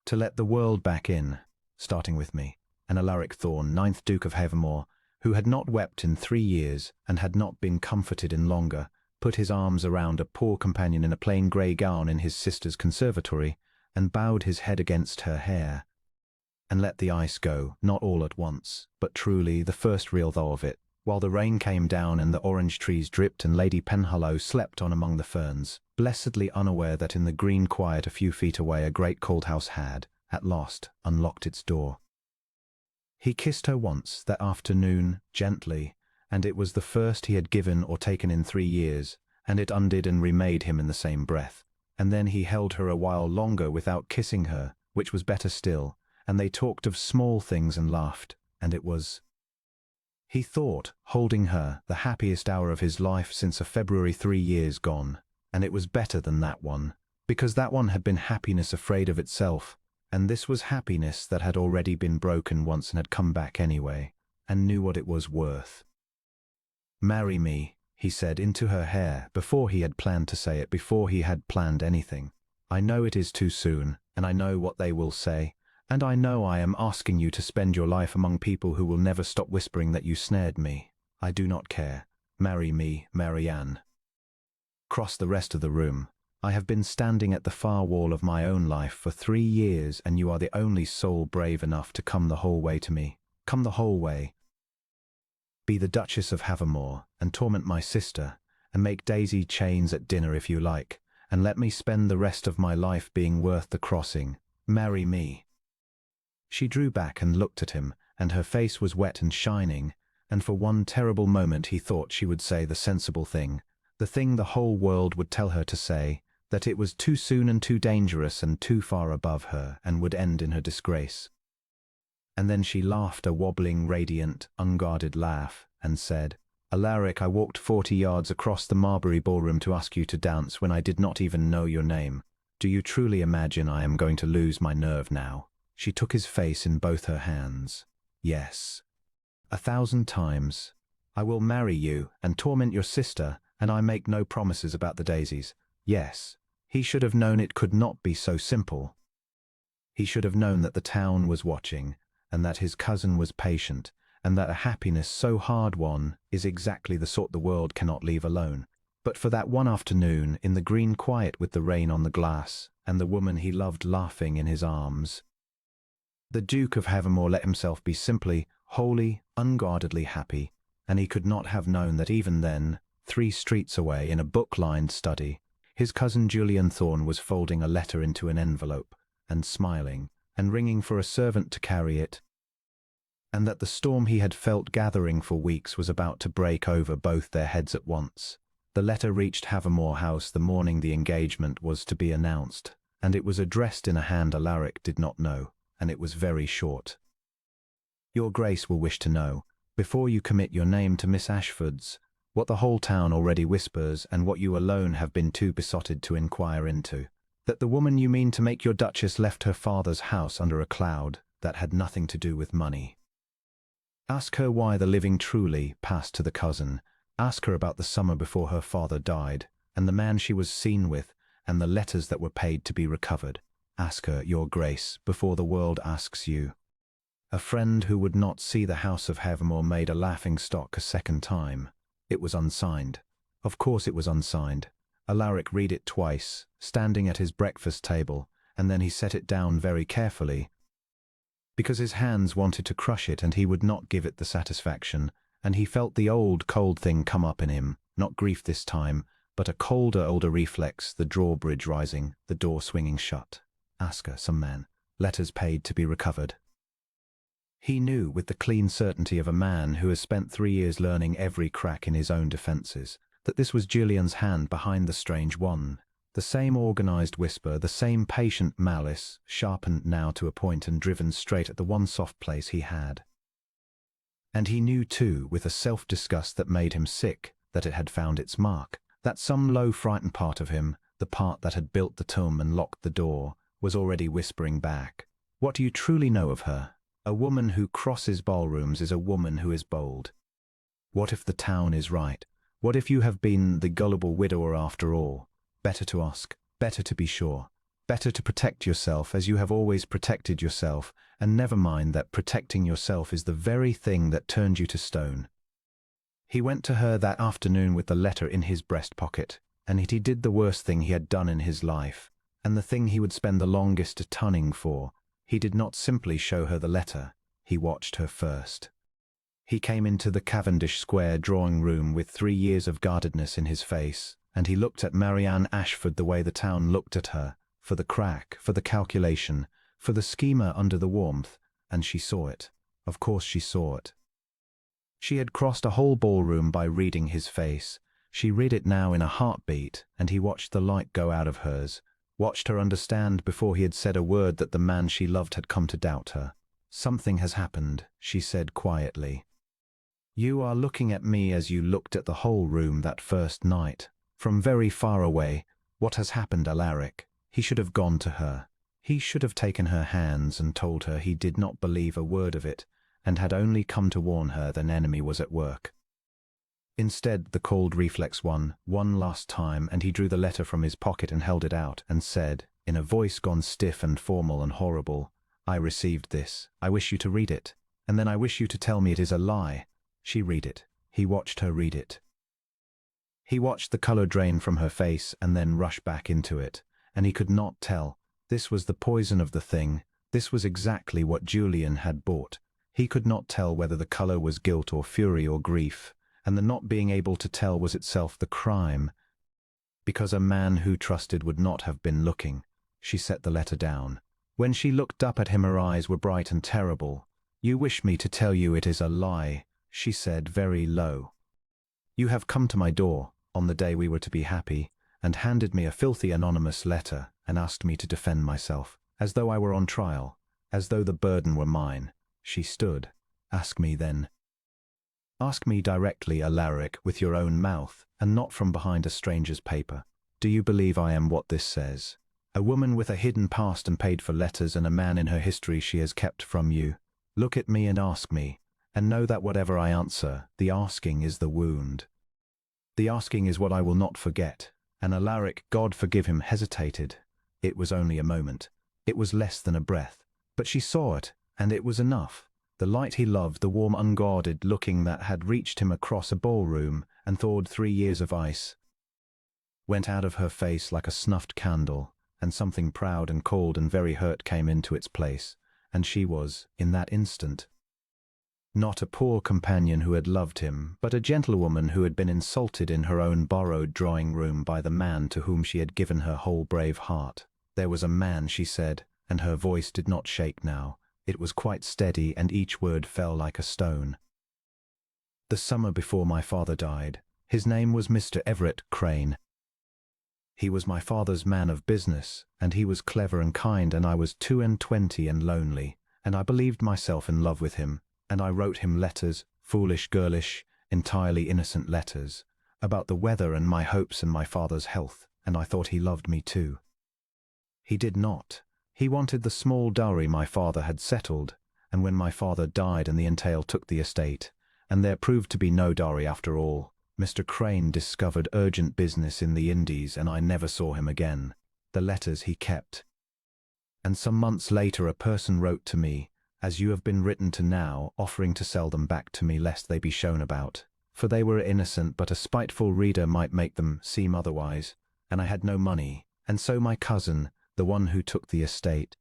Speaker 1: To let the world back in, starting with me, and Alaric Thorne, 9th Duke of Havemore, who had not wept in 3 years, and had not been comforted in longer, put his arms around a poor companion in a plain grey gown in his sister's conservatory, and bowed his head against her hair, and let the ice go, not all at once, but truly the first real thaw of it, while the rain came down and the orange trees dripped and Lady Penhallow slept on among the ferns, blessedly unaware that in the green quiet a few feet away a great cold house had, at last, unlocked its door. He kissed her once, that afternoon, gently, and it was the first he had given or taken in 3 years, and it undid and remade him in the same breath. And then he held her a while longer without kissing her, which was better still, and they talked of small things and laughed, and it was, he thought, holding her, the happiest hour of his life since a February 3 years gone, and it was better than that one, because that one had been happiness afraid of itself, and this was happiness that had already been broken once and had come back anyway, and knew what it was worth. Marry me, he said into her hair, before he had planned to say it, before he had planned anything. I know it is too soon, and I know what they will say, and I know I am asking you to spend your life among people who will never stop whispering that you snared me. I do not care. Marry me, Marianne. Cross the rest of the room. I have been standing at the far wall of my own life for 3 years, and you are the only soul brave enough to come the whole way to me. Come the whole way. Be the Duchess of Havemore, and torment my sister, and make daisy chains at dinner if you like, and let me spend the rest of my life being worth the crossing. Marry me. She drew back and looked at him, and her face was wet and shining, and for one terrible moment he thought she would say the sensible thing, the thing the whole world would tell her to say, that it was too soon and too dangerous and too far above her, and would end in her disgrace. And then she laughed a wobbling, radiant, unguarded laugh, and said, Alaric, I walked 40 yards across the Marbury ballroom to ask you to dance when I did not even know your name. Do you truly imagine I am going to lose my nerve now? She took his face in both her hands. Yes. 1,000 times. I will marry you and torment your sister, and I make no promises about the daisies. Yes, he should have known it could not be so simple. He should have known that the town was watching, and that his cousin was patient, and that a happiness so hard-won is exactly the sort the world cannot leave alone. But for that one afternoon, in the green quiet with the rain on the glass, and the woman he loved laughing in his arms, the Duke of Havemore let himself be simply, wholly, unguardedly happy, and he could not have known that even then, 3 streets away in a book-lined study, his cousin Julian Thorne was folding a letter into an envelope, and smiling, and ringing for a servant to carry it, and that the storm he had felt gathering for weeks was about to break over both their heads at once. The letter reached Havemore House the morning the engagement was to be announced, and it was addressed in a hand Alaric did not know, and it was very short. Your Grace will wish to know, before you commit your name to Miss Ashford's, what the whole town already whispers and what you alone have been too besotted to inquire into, that the woman you mean to make your Duchess left her father's house under a cloud that had nothing to do with money. Ask her why the living truly passed to the cousin. Ask her about the summer before her father died, and the man she was seen with, and the letters that were paid to be recovered. Ask her, Your Grace, before the world asks you. A friend who would not see the House of Havemore made a laughing-stock a second time. It was unsigned. Of course it was unsigned. Alaric read it twice, standing at his breakfast table, and then he set it down very carefully, because his hands wanted to crush it and he would not give it the satisfaction, and he felt the old cold thing come up in him, not grief this time, but a older reflex, the drawbridge rising, the door swinging shut. Ask her, some man, letters paid to be recovered. He knew with the clean certainty of a man who has spent 3 years learning every crack in his own defences, that this was Julian's hand behind the strange one. The same organised whisper, the same patient malice, sharpened now to a point and driven straight at the one soft place he had. And he knew too, with a self-disgust that made him sick, that it had found its mark, that some low frightened part of him, the part that had built the tomb and locked the door, was already whispering back, "What do you truly know of her? A woman who crosses ballrooms is a woman who is bold. What if the town is right? What if you have been the gullible widower after all? Better to ask, better to be sure, better to protect yourself as you have always protected yourself, and never mind that protecting yourself is the very thing that turned you to stone." He went to her that afternoon with the letter in his breast pocket, and he did the worst thing he had done in his life, and the thing he would spend the longest tunning for. He did not simply show her the letter, he watched her first. He came into the Cavendish Square drawing-room with 3 years of guardedness in his face, and he looked at Marianne Ashford the way the town looked at her, for the crack, for the calculation, for the schemer under the warmth, and she saw it. Of course she saw it. She had crossed a whole ballroom by reading his face. She read it now in a heartbeat, and he watched the light go out of hers, watched her understand before he had said a word that the man she loved had come to doubt her. "Something has happened," she said quietly. "You are looking at me as you looked at the whole room that first night, from very far away. What has happened, Alaric?" He should have gone to her. He should have taken her hands and told her he did not believe a word of it, and had only come to warn her that an enemy was at work. Instead, the cold reflex won, one last time, and he drew the letter from his pocket and held it out, and said, in a voice gone stiff and formal and horrible, "I received this. I wish you to read it, and then I wish you to tell me it is a lie." She read it. He watched her read it. He watched the colour drain from her face and then rush back into it, and he could not tell. This was the poison of the thing. This was exactly what Julian had bought. He could not tell whether the colour was guilt or fury or grief, and the not being able to tell was itself the crime, because a man who trusted would not have been looking. She set the letter down. When she looked up at him, her eyes were bright and terrible. "You wish me to tell you it is a lie," she said very low. "You have come to my door, on the day we were to be happy, and handed me a filthy anonymous letter, and asked me to defend myself, as though I were on trial, as though the burden were mine." She stood. "Ask me then. Ask me directly, Alaric, with your own mouth, and not from behind a stranger's paper. Do you believe I am what this says? A woman with a hidden past and paid for letters, and a man in her history she has kept from you? Look at me and ask me. and know that whatever I answer, the asking is the wound. The asking is what I will not forget. And Alaric, God forgive him, hesitated. It was only a moment. It was less than a breath. But she saw it, and it was enough. The light he loved, the warm, unguarded looking that had reached him across a ballroom and thawed 3 years of ice, went out of her face like a snuffed candle, and something proud and cold and very hurt came into its place, and she was, in that instant, not a poor companion who had loved him, but a gentlewoman who had been insulted in her own borrowed drawing-room by the man to whom she had given her whole brave heart. There was a man, she said, and her voice did not shake now. It was quite steady, and each word fell like a stone. The summer before my father died. His name was Mr. Everett Crane. He was my father's man of business, and he was clever and kind, and I was 22 and lonely, and I believed myself in love with him, and I wrote him letters, foolish, girlish, entirely innocent letters, about the weather and my hopes and my father's health, and I thought he loved me too. He did not. He wanted the small dowry my father had settled, and when my father died and the entail took the estate, and there proved to be no dowry after all, Mr. Crane discovered urgent business in the Indies, and I never saw him again. The letters he kept. And some months later a person wrote to me, as you have been written to now, offering to sell them back to me lest they be shown about, for they were innocent, but a spiteful reader might make them seem otherwise, and I had no money, and so my cousin, the one who took the estate,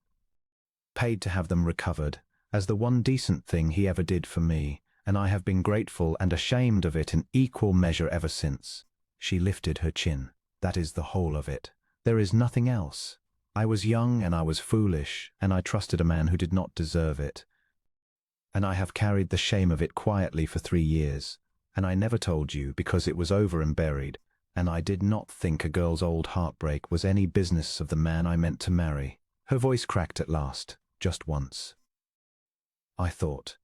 Speaker 1: paid to have them recovered, as the one decent thing he ever did for me, and I have been grateful and ashamed of it in equal measure ever since. She lifted her chin. That is the whole of it. There is nothing else. I was young and I was foolish, and I trusted a man who did not deserve it. And I have carried the shame of it quietly for 3 years, and I never told you because it was over and buried, and I did not think a girl's old heartbreak was any business of the man I meant to marry. Her voice cracked at last, just once. I thought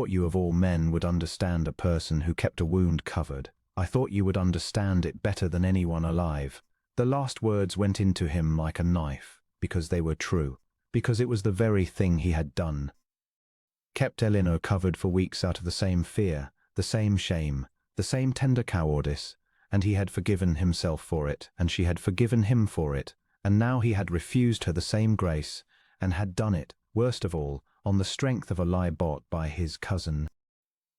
Speaker 1: you of all men would understand a person who kept a wound covered. I thought you would understand it better than anyone alive. The last words went into him like a knife, because they were true, because it was the very thing he had done. Kept Elinor covered for weeks out of the same fear, the same shame, the same tender cowardice, and he had forgiven himself for it, and she had forgiven him for it, and now he had refused her the same grace, and had done it, worst of all, on the strength of a lie bought by his cousin.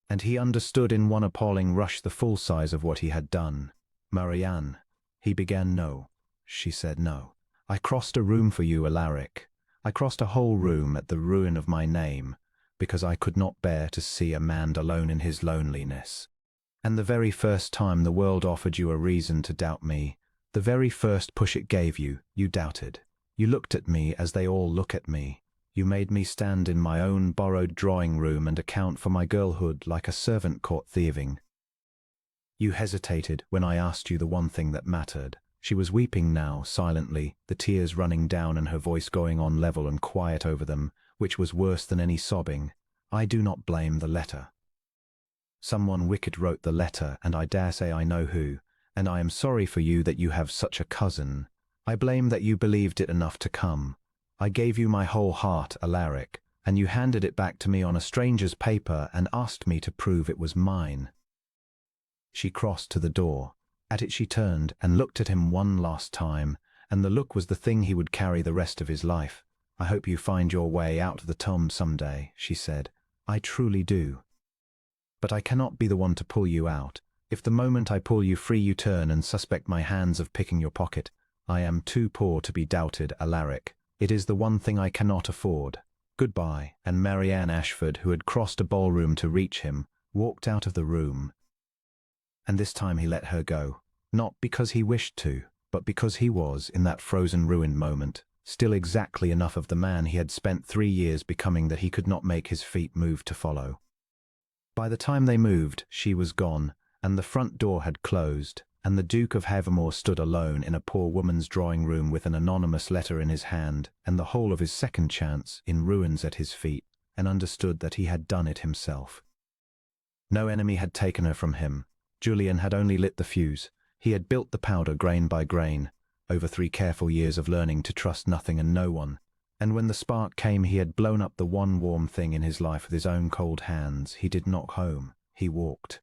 Speaker 1: And he understood in one appalling rush the full size of what he had done. Marianne, he began. No, she said. No. I crossed a room for you, Alaric. I crossed a whole room at the ruin of my name, because I could not bear to see a man alone in his loneliness. And the very first time the world offered you a reason to doubt me, the very first push it gave you, you doubted. You looked at me as they all look at me. You made me stand in my own borrowed drawing-room and account for my girlhood like a servant caught thieving. You hesitated when I asked you the one thing that mattered. She was weeping now, silently, the tears running down and her voice going on level and quiet over them, which was worse than any sobbing. I do not blame the letter. Someone wicked wrote the letter, and I dare say I know who, and I am sorry for you that you have such a cousin. I blame that you believed it enough to come. I gave you my whole heart, Alaric, and you handed it back to me on a stranger's paper and asked me to prove it was mine. She crossed to the door. At it she turned and looked at him one last time, and the look was the thing he would carry the rest of his life. I hope you find your way out of the tomb someday, she said. I truly do. But I cannot be the one to pull you out. If the moment I pull you free you turn and suspect my hands of picking your pocket, I am too poor to be doubted, Alaric. It is the one thing I cannot afford. Goodbye. And Marianne Ashford, who had crossed a ballroom to reach him, walked out of the room. And this time he let her go, not because he wished to, but because he was, in that frozen, ruined moment, still exactly enough of the man he had spent 3 years becoming that he could not make his feet move to follow. By the time they moved, she was gone, and the front door had closed, and the Duke of Havermore stood alone in a poor woman's drawing-room with an anonymous letter in his hand, and the whole of his second chance in ruins at his feet, and understood that he had done it himself. No enemy had taken her from him. Julian had only lit the fuse. He had built the powder grain by grain, over 3 careful years of learning to trust nothing and no one, And when the spark came, he had blown up the one warm thing in his life with his own cold hands. He did not home. He walked.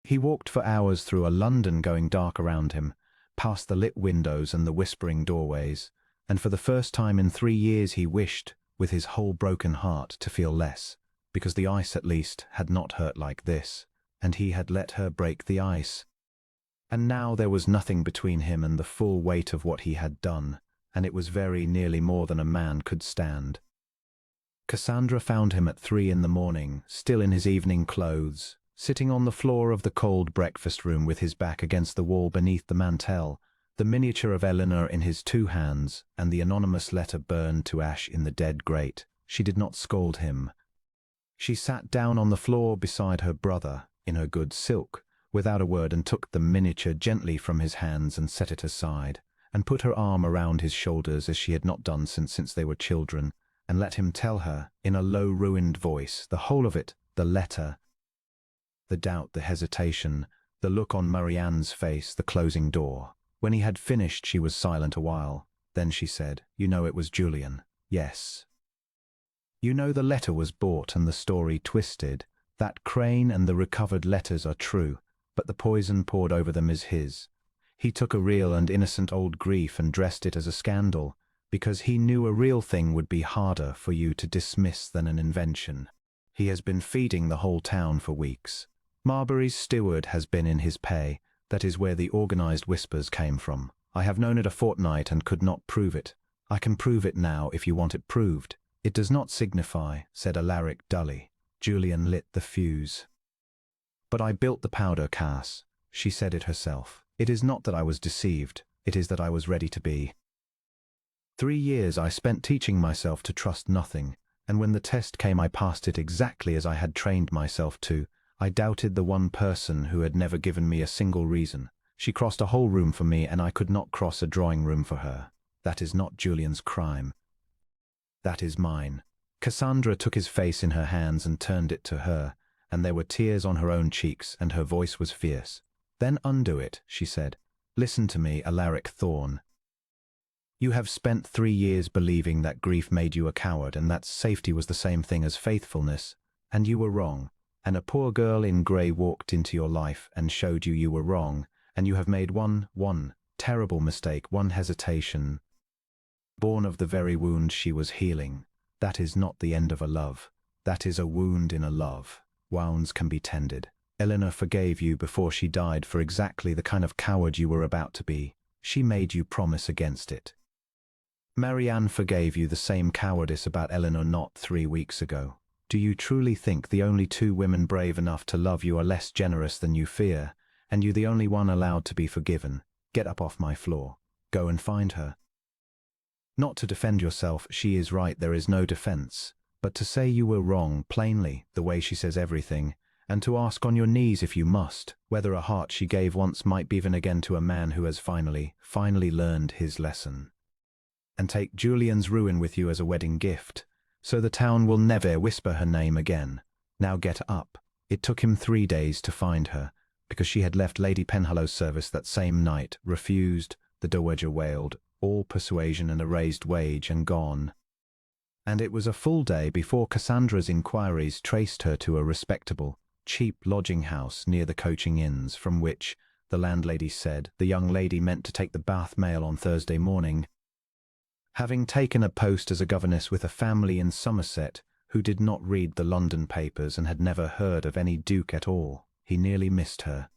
Speaker 1: He walked for hours through a London going dark around him, past the lit windows and the whispering doorways, and for the first time in 3 years he wished, with his whole broken heart, to feel less, because the ice at least had not hurt like this, and he had let her break the ice. And now there was nothing between him and the full weight of what he had done, and it was very nearly more than a man could stand. Cassandra found him at 3 in the morning, still in his evening clothes, sitting on the floor of the cold breakfast room with his back against the wall beneath the mantel, the miniature of Eleanor in his 2 hands, and the anonymous letter burned to ash in the dead grate. She did not scold him. She sat down on the floor beside her brother, in her good silk, without a word, and took the miniature gently from his hands and set it aside, and put her arm around his shoulders as she had not done since they were children, and let him tell her, in a low, ruined voice, the whole of it, the letter, the doubt, the hesitation, the look on Marianne's face, the closing door. When he had finished, she was silent a while. Then she said, "You know it was Julian." "Yes." "You know the letter was bought and the story twisted. That crane and the recovered letters are true, but the poison poured over them is his. He took a real and innocent old grief and dressed it as a scandal, because he knew a real thing would be harder for you to dismiss than an invention. He has been feeding the whole town for weeks. Marbury's steward has been in his pay. That is where the organized whispers came from. I have known it a fortnight and could not prove it. I can prove it now if you want it proved." "It does not signify," said Alaric dully. Julian lit the fuse. "But I built the powder, Cass." She said it herself. "It is not that I was deceived. It is that I was ready to be. 3 years I spent teaching myself to trust nothing, and when the test came I passed it exactly as I had trained myself to. I doubted the one person who had never given me a single reason. She crossed a whole room for me, and I could not cross a drawing room for her. That is not Julian's crime. That is mine." Cassandra took his face in her hands and turned it to her, and there were tears on her own cheeks, and her voice was fierce. "Then undo it," she said. "Listen to me, Alaric Thorne. You have spent 3 years believing that grief made you a coward and that safety was the same thing as faithfulness, and you were wrong. And a poor girl in grey walked into your life and showed you were wrong, and you have made one terrible mistake, one hesitation, born of the very wound she was healing. That is not the end of a love. That is a wound in a love. Wounds can be tended. Eleanor forgave you before she died for exactly the kind of coward you were about to be. She made you promise against it. Marianne forgave you the same cowardice about Eleanor not 3 weeks ago. Do you truly think the only 2 women brave enough to love you are less generous than you fear, and you the only one allowed to be forgiven? Get up off my floor. Go and find her. Not to defend yourself, she is right, there is no defense, but to say you were wrong plainly, the way she says everything, and to ask on your knees if you must, whether a heart she gave once might be given again to a man who has finally learned his lesson. And take Julian's ruin with you as a wedding gift, so the town will never whisper her name again. Now get up." It took him 3 days to find her, because she had left Lady Penhallow's service that same night, refused, the dowager wailed, all persuasion and a raised wage, and gone. And it was a full day before Cassandra's inquiries traced her to a respectable, cheap lodging house near the coaching inns, from which, the landlady said, the young lady meant to take the Bath mail on Thursday morning. Having taken a post as a governess with a family in Somerset who did not read the London papers and had never heard of any Duke at all, he nearly missed her.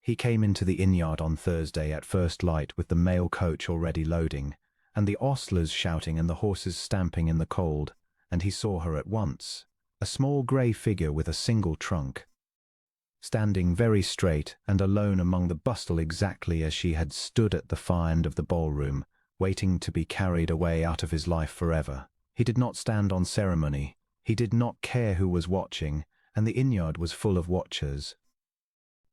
Speaker 1: He came into the inn-yard on Thursday at first light with the mail coach already loading, and the ostlers shouting and the horses stamping in the cold, and he saw her at once, a small grey figure with a single trunk, standing very straight and alone among the bustle exactly as she had stood at the far end of the ballroom, waiting to be carried away out of his life forever. He did not stand on ceremony. He did not care who was watching, and the inn-yard was full of watchers.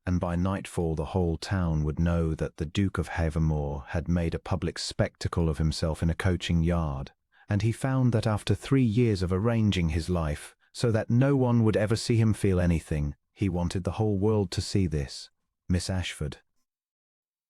Speaker 1: And by nightfall the whole town would know that the Duke of Havemore had made a public spectacle of himself in a coaching yard, and he found that after 3 years of arranging his life so that no one would ever see him feel anything, he wanted the whole world to see this. Miss Ashford.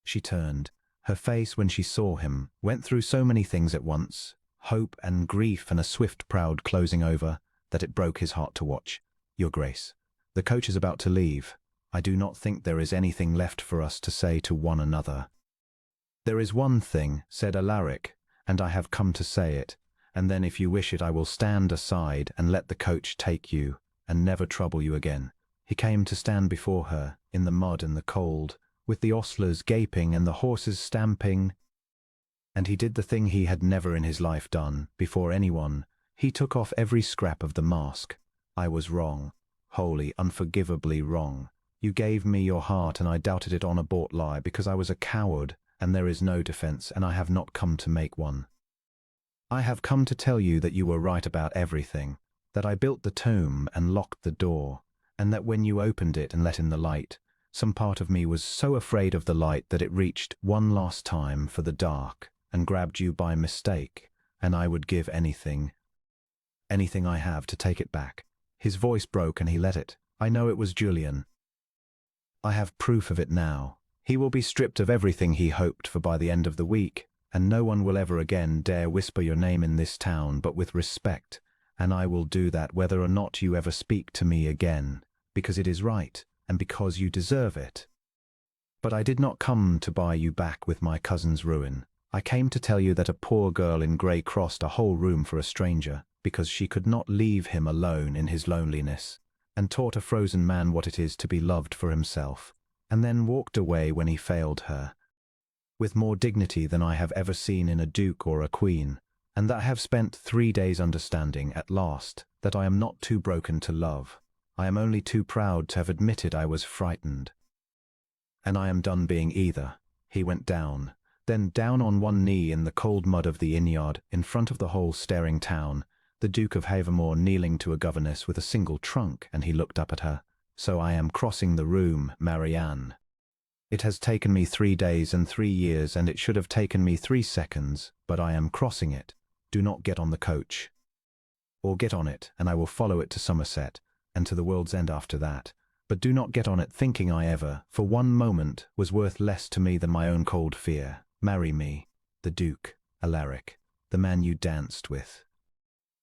Speaker 1: She turned. Her face, when she saw him, went through so many things at once: hope and grief and a swift proud closing over, that it broke his heart to watch. Your Grace, the coach is about to leave. I do not think there is anything left for us to say to one another. There is one thing, said Alaric, and I have come to say it, and then if you wish it I will stand aside and let the coach take you, and never trouble you again. He came to stand before her, in the mud and the cold, with the ostlers gaping and the horses stamping, and he did the thing he had never in his life done, before anyone. He took off every scrap of the mask. I was wrong, wholly, unforgivably wrong. You gave me your heart and I doubted it on a bought lie because I was a coward, and there is no defense, and I have not come to make one. I have come to tell you that you were right about everything, that I built the tomb and locked the door, and that when you opened it and let in the light, some part of me was so afraid of the light that it reached one last time for the dark and grabbed you by mistake, and I would give anything I have to take it back. His voice broke and he let it. I know it was Julian. I have proof of it now. He will be stripped of everything he hoped for by the end of the week, and no one will ever again dare whisper your name in this town but with respect, and I will do that whether or not you ever speak to me again, because it is right, and because you deserve it. But I did not come to buy you back with my cousin's ruin. I came to tell you that a poor girl in grey crossed a whole room for a stranger, because she could not leave him alone in his loneliness, and taught a frozen man what it is to be loved for himself, and then walked away when he failed her, with more dignity than I have ever seen in a duke or a queen, and that I have spent 3 days understanding, at last, that I am not too broken to love. I am only too proud to have admitted I was frightened. And I am done being either. He went down, then down on one knee in the cold mud of the inn-yard, in front of the whole staring town, the Duke of Havermore kneeling to a governess with a single trunk, and he looked up at her. So I am crossing the room, Marianne. It has taken me 3 days and 3 years, and it should have taken me 3 seconds, but I am crossing it. Do not get on the coach. Or get on it, and I will follow it to Somerset, and to the world's end after that. But do not get on it thinking I ever, for one moment, was worth less to me than my own cold fear. Marry me, the Duke, Alaric, the man you danced with.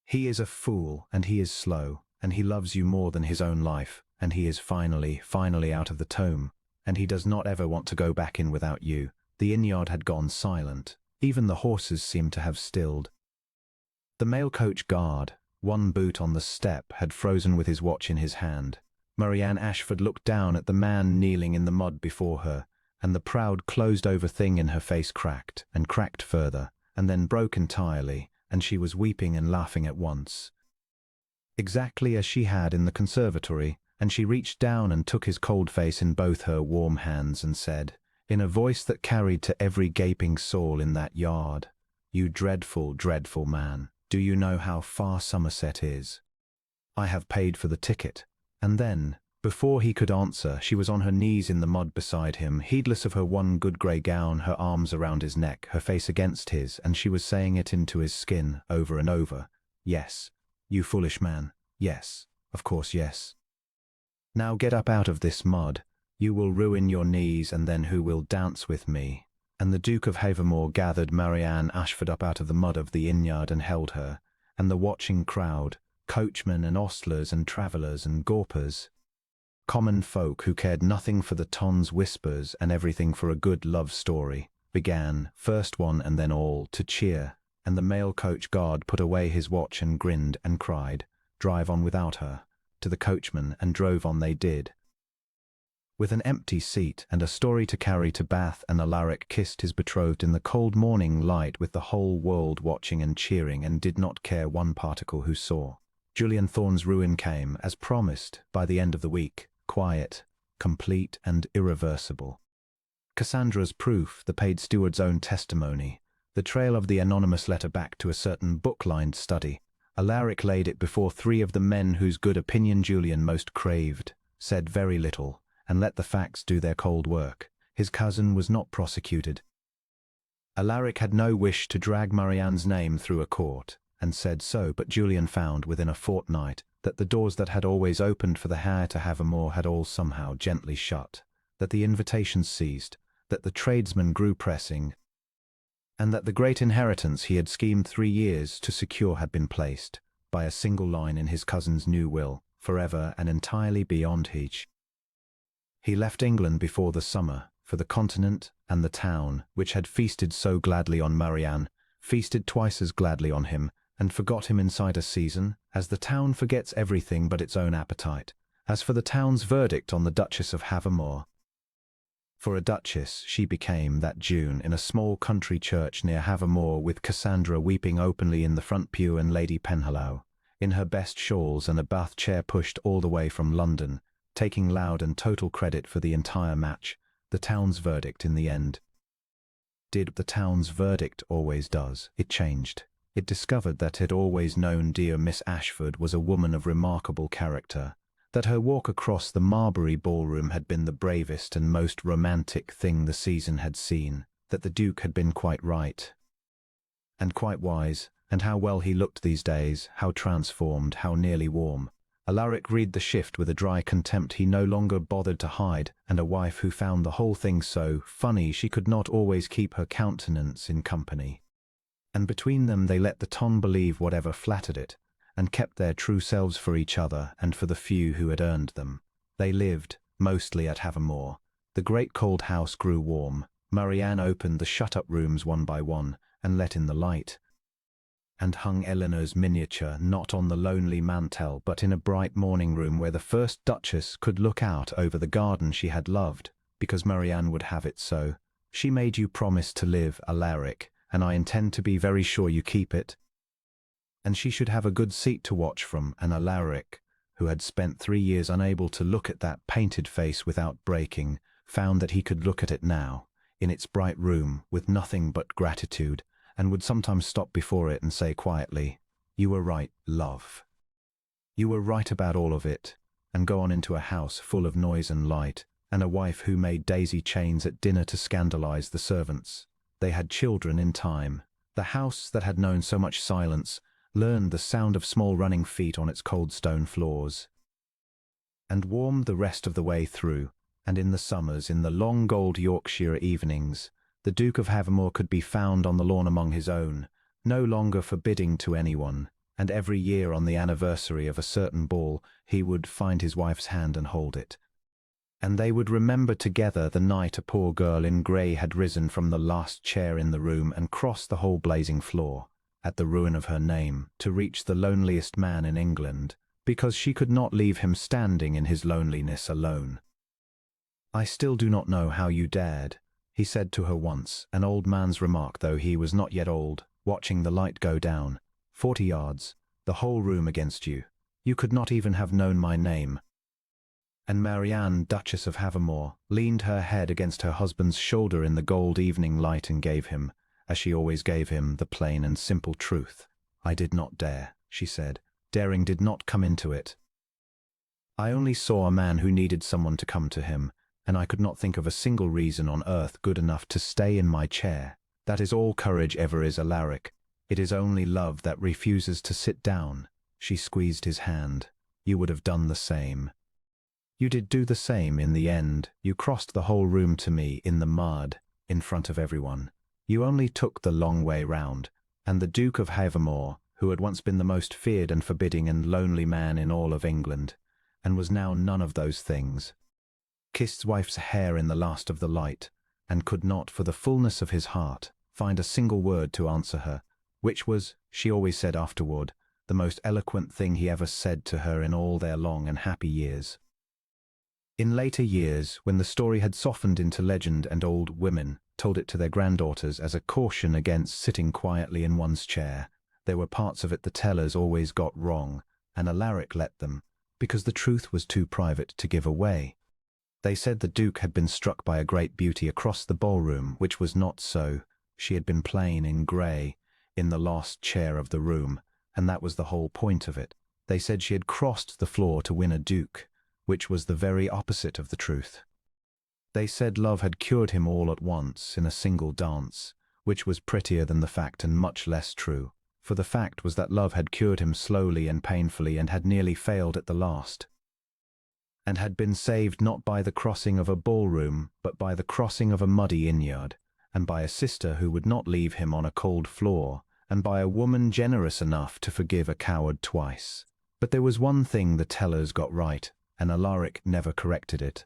Speaker 1: He is a fool, and he is slow, and he loves you more than his own life, and he is finally out of the tomb, and he does not ever want to go back in without you. The inn-yard had gone silent. Even the horses seemed to have stilled. The mail coach guard, one boot on the step, had frozen with his watch in his hand. Marianne Ashford looked down at the man kneeling in the mud before her, and the proud closed-over thing in her face cracked, and cracked further, and then broke entirely, and she was weeping and laughing at once, exactly as she had in the conservatory, and she reached down and took his cold face in both her warm hands and said, in a voice that carried to every gaping soul in that yard, "You dreadful, dreadful man, do you know how far Somerset is? I have paid for the ticket." And then, before he could answer, she was on her knees in the mud beside him, heedless of her one good grey gown, her arms around his neck, her face against his, and she was saying it into his skin, over and over. "Yes, you foolish man. Yes, of course, yes. Now get up out of this mud. You will ruin your knees, and then who will dance with me?" And the Duke of Havermore gathered Marianne Ashford up out of the mud of the inn-yard and held her, and the watching crowd, coachmen and ostlers and travellers and gawpers, common folk who cared nothing for the ton's whispers and everything for a good love story, began, first one and then all, to cheer, and the mail coach guard put away his watch and grinned and cried, "Drive on without her," to the coachman, and drove on they did. With an empty seat and a story to carry to Bath, and Alaric kissed his betrothed in the cold morning light with the whole world watching and cheering, and did not care one particle who saw. Julian Thorne's ruin came, as promised, by the end of the week, quiet, complete and irreversible. Cassandra's proof, the paid steward's own testimony, the trail of the anonymous letter back to a certain book-lined study. Alaric laid it before 3 of the men whose good opinion Julian most craved, said very little, and let the facts do their cold work. His cousin was not prosecuted. Alaric had no wish to drag Marianne's name through a court, and said so, but Julian found within a fortnight that the doors that had always opened for the heir to Havermore had all somehow gently shut, that the invitations ceased, that the tradesmen grew pressing, and that the great inheritance he had schemed 3 years to secure had been placed, by a single line in his cousin's new will, forever and entirely beyond reach. He left England before the summer, for the continent, and the town, which had feasted so gladly on Marianne, feasted twice as gladly on him, and forgot him inside a season, as the town forgets everything but its own appetite. As for the town's verdict on the Duchess of Havamore, for a duchess she became that June in a small country church near Havamore, with Cassandra weeping openly in the front pew and Lady Penhallow, in her best shawls and a bath chair pushed all the way from London, taking loud and total credit for the entire match. The town's verdict in the end did the town's verdict always does. It changed. It discovered that it had always known dear Miss Ashford was a woman of remarkable character, that her walk across the Marbury ballroom had been the bravest and most romantic thing the season had seen, that the Duke had been quite right and quite wise, and how well he looked these days, how transformed, how nearly warm. Alaric read the shift with a dry contempt he no longer bothered to hide, and a wife who found the whole thing so funny she could not always keep her countenance in company. And between them they let the tongue believe whatever flattered it, and kept their true selves for each other and for the few who had earned them. They lived, mostly at Havamore. The great cold house grew warm. Marianne opened the shut-up rooms one by one, and let in the light, and hung Eleanor's miniature not on the lonely mantel but in a bright morning room where the first Duchess could look out over the garden she had loved, because Marianne would have it so. She made you promise to live, Alaric, and I intend to be very sure you keep it. And she should have a good seat to watch from, and Alaric, who had spent 3 years unable to look at that painted face without breaking, found that he could look at it now, in its bright room, with nothing but gratitude, and would sometimes stop before it and say quietly, "You were right, love. You were right about all of it," and go on into a house full of noise and light, and a wife who made daisy chains at dinner to scandalize the servants. They had children in time. The house that had known so much silence learned the sound of small running feet on its cold stone floors, and warmed the rest of the way through, and in the summers, in the long gold Yorkshire evenings, the Duke of Havamore could be found on the lawn among his own, no longer forbidding to anyone, and every year on the anniversary of a certain ball he would find his wife's hand and hold it. And they would remember together the night a poor girl in grey had risen from the last chair in the room and crossed the whole blazing floor, at the ruin of her name, to reach the loneliest man in England, because she could not leave him standing in his loneliness alone. "I still do not know how you dared," he said to her once, an old man's remark though he was not yet old, watching the light go down. 40 yards, the whole room against you. You could not even have known my name. And Marianne, Duchess of Havamore, leaned her head against her husband's shoulder in the gold evening light and gave him, as she always gave him, the plain and simple truth. "I did not dare," she said. "Daring did not come into it. I only saw a man who needed someone to come to him, and I could not think of a single reason on earth good enough to stay in my chair. That is all courage ever is, Alaric. It is only love that refuses to sit down." She squeezed his hand. "You would have done the same. You did do the same in the end. You crossed the whole room to me, in the mud, in front of everyone. You only took the long way round, and the Duke of Havamore, who had once been the most feared and forbidding and lonely man in all of England, and was now none of those things, kissed his wife's hair in the last of the light, and could not, for the fullness of his heart, find a single word to answer her, which was, she always said afterward, the most eloquent thing he ever said to her in all their long and happy years. In later years, when the story had softened into legend and old women told it to their granddaughters as a caution against sitting quietly in one's chair, there were parts of it the tellers always got wrong, and Alaric let them, because the truth was too private to give away. They said the Duke had been struck by a great beauty across the ballroom, which was not so. She had been plain in grey, in the last chair of the room, and that was the whole point of it. They said she had crossed the floor to win a duke, which was the very opposite of the truth. They said love had cured him all at once in a single dance, which was prettier than the fact and much less true, for the fact was that love had cured him slowly and painfully and had nearly failed at the last, and had been saved not by the crossing of a ballroom, but by the crossing of a muddy inn-yard, and by a sister who would not leave him on a cold floor, and by a woman generous enough to forgive a coward twice. But there was one thing the tellers got right, and Alaric never corrected it.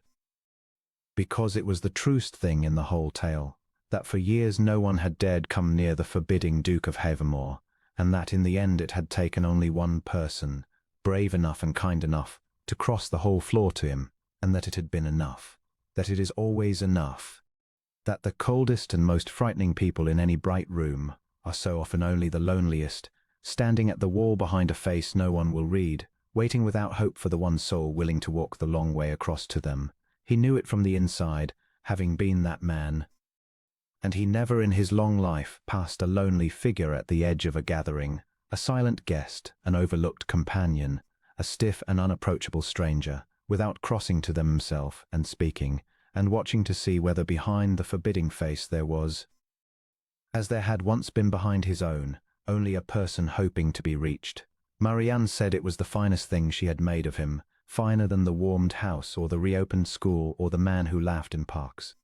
Speaker 1: Because it was the truest thing in the whole tale, that for years no one had dared come near the forbidding Duke of Havermore, and that in the end it had taken only one person, brave enough and kind enough, to cross the whole floor to him, and that it had been enough, that it is always enough, that the coldest and most frightening people in any bright room are so often only the loneliest, standing at the wall behind a face no one will read, waiting without hope for the one soul willing to walk the long way across to them. He knew it from the inside, having been that man, and he never in his long life passed a lonely figure at the edge of a gathering, a silent guest, an overlooked companion, a stiff and unapproachable stranger, without crossing to them himself and speaking, and watching to see whether behind the forbidding face there was, as there had once been behind his own, only a person hoping to be reached. Marianne said it was the finest thing she had made of him, finer than the warmed house or the reopened school or the man who laughed in parks.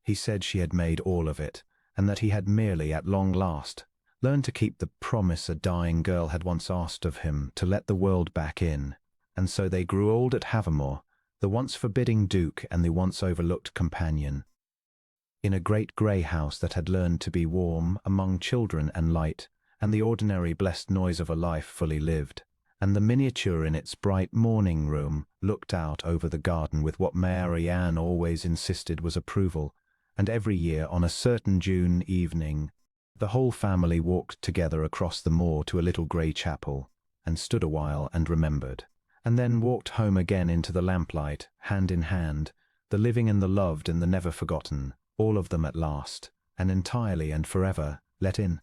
Speaker 1: He said she had made all of it, and that he had merely, at long last, learned to keep the promise a dying girl had once asked of him to let the world back in. And so they grew old at Havermore, the once forbidding Duke and the once overlooked companion, in a great grey house that had learned to be warm among children and light, and the ordinary blessed noise of a life fully lived, and the miniature in its bright morning room looked out over the garden with what Marianne always insisted was approval, and every year on a certain June evening, the whole family walked together across the moor to a little grey chapel, and stood a while and remembered, and then walked home again into the lamplight, hand in hand, the living and the loved and the never forgotten, all of them at last, and entirely and forever let in.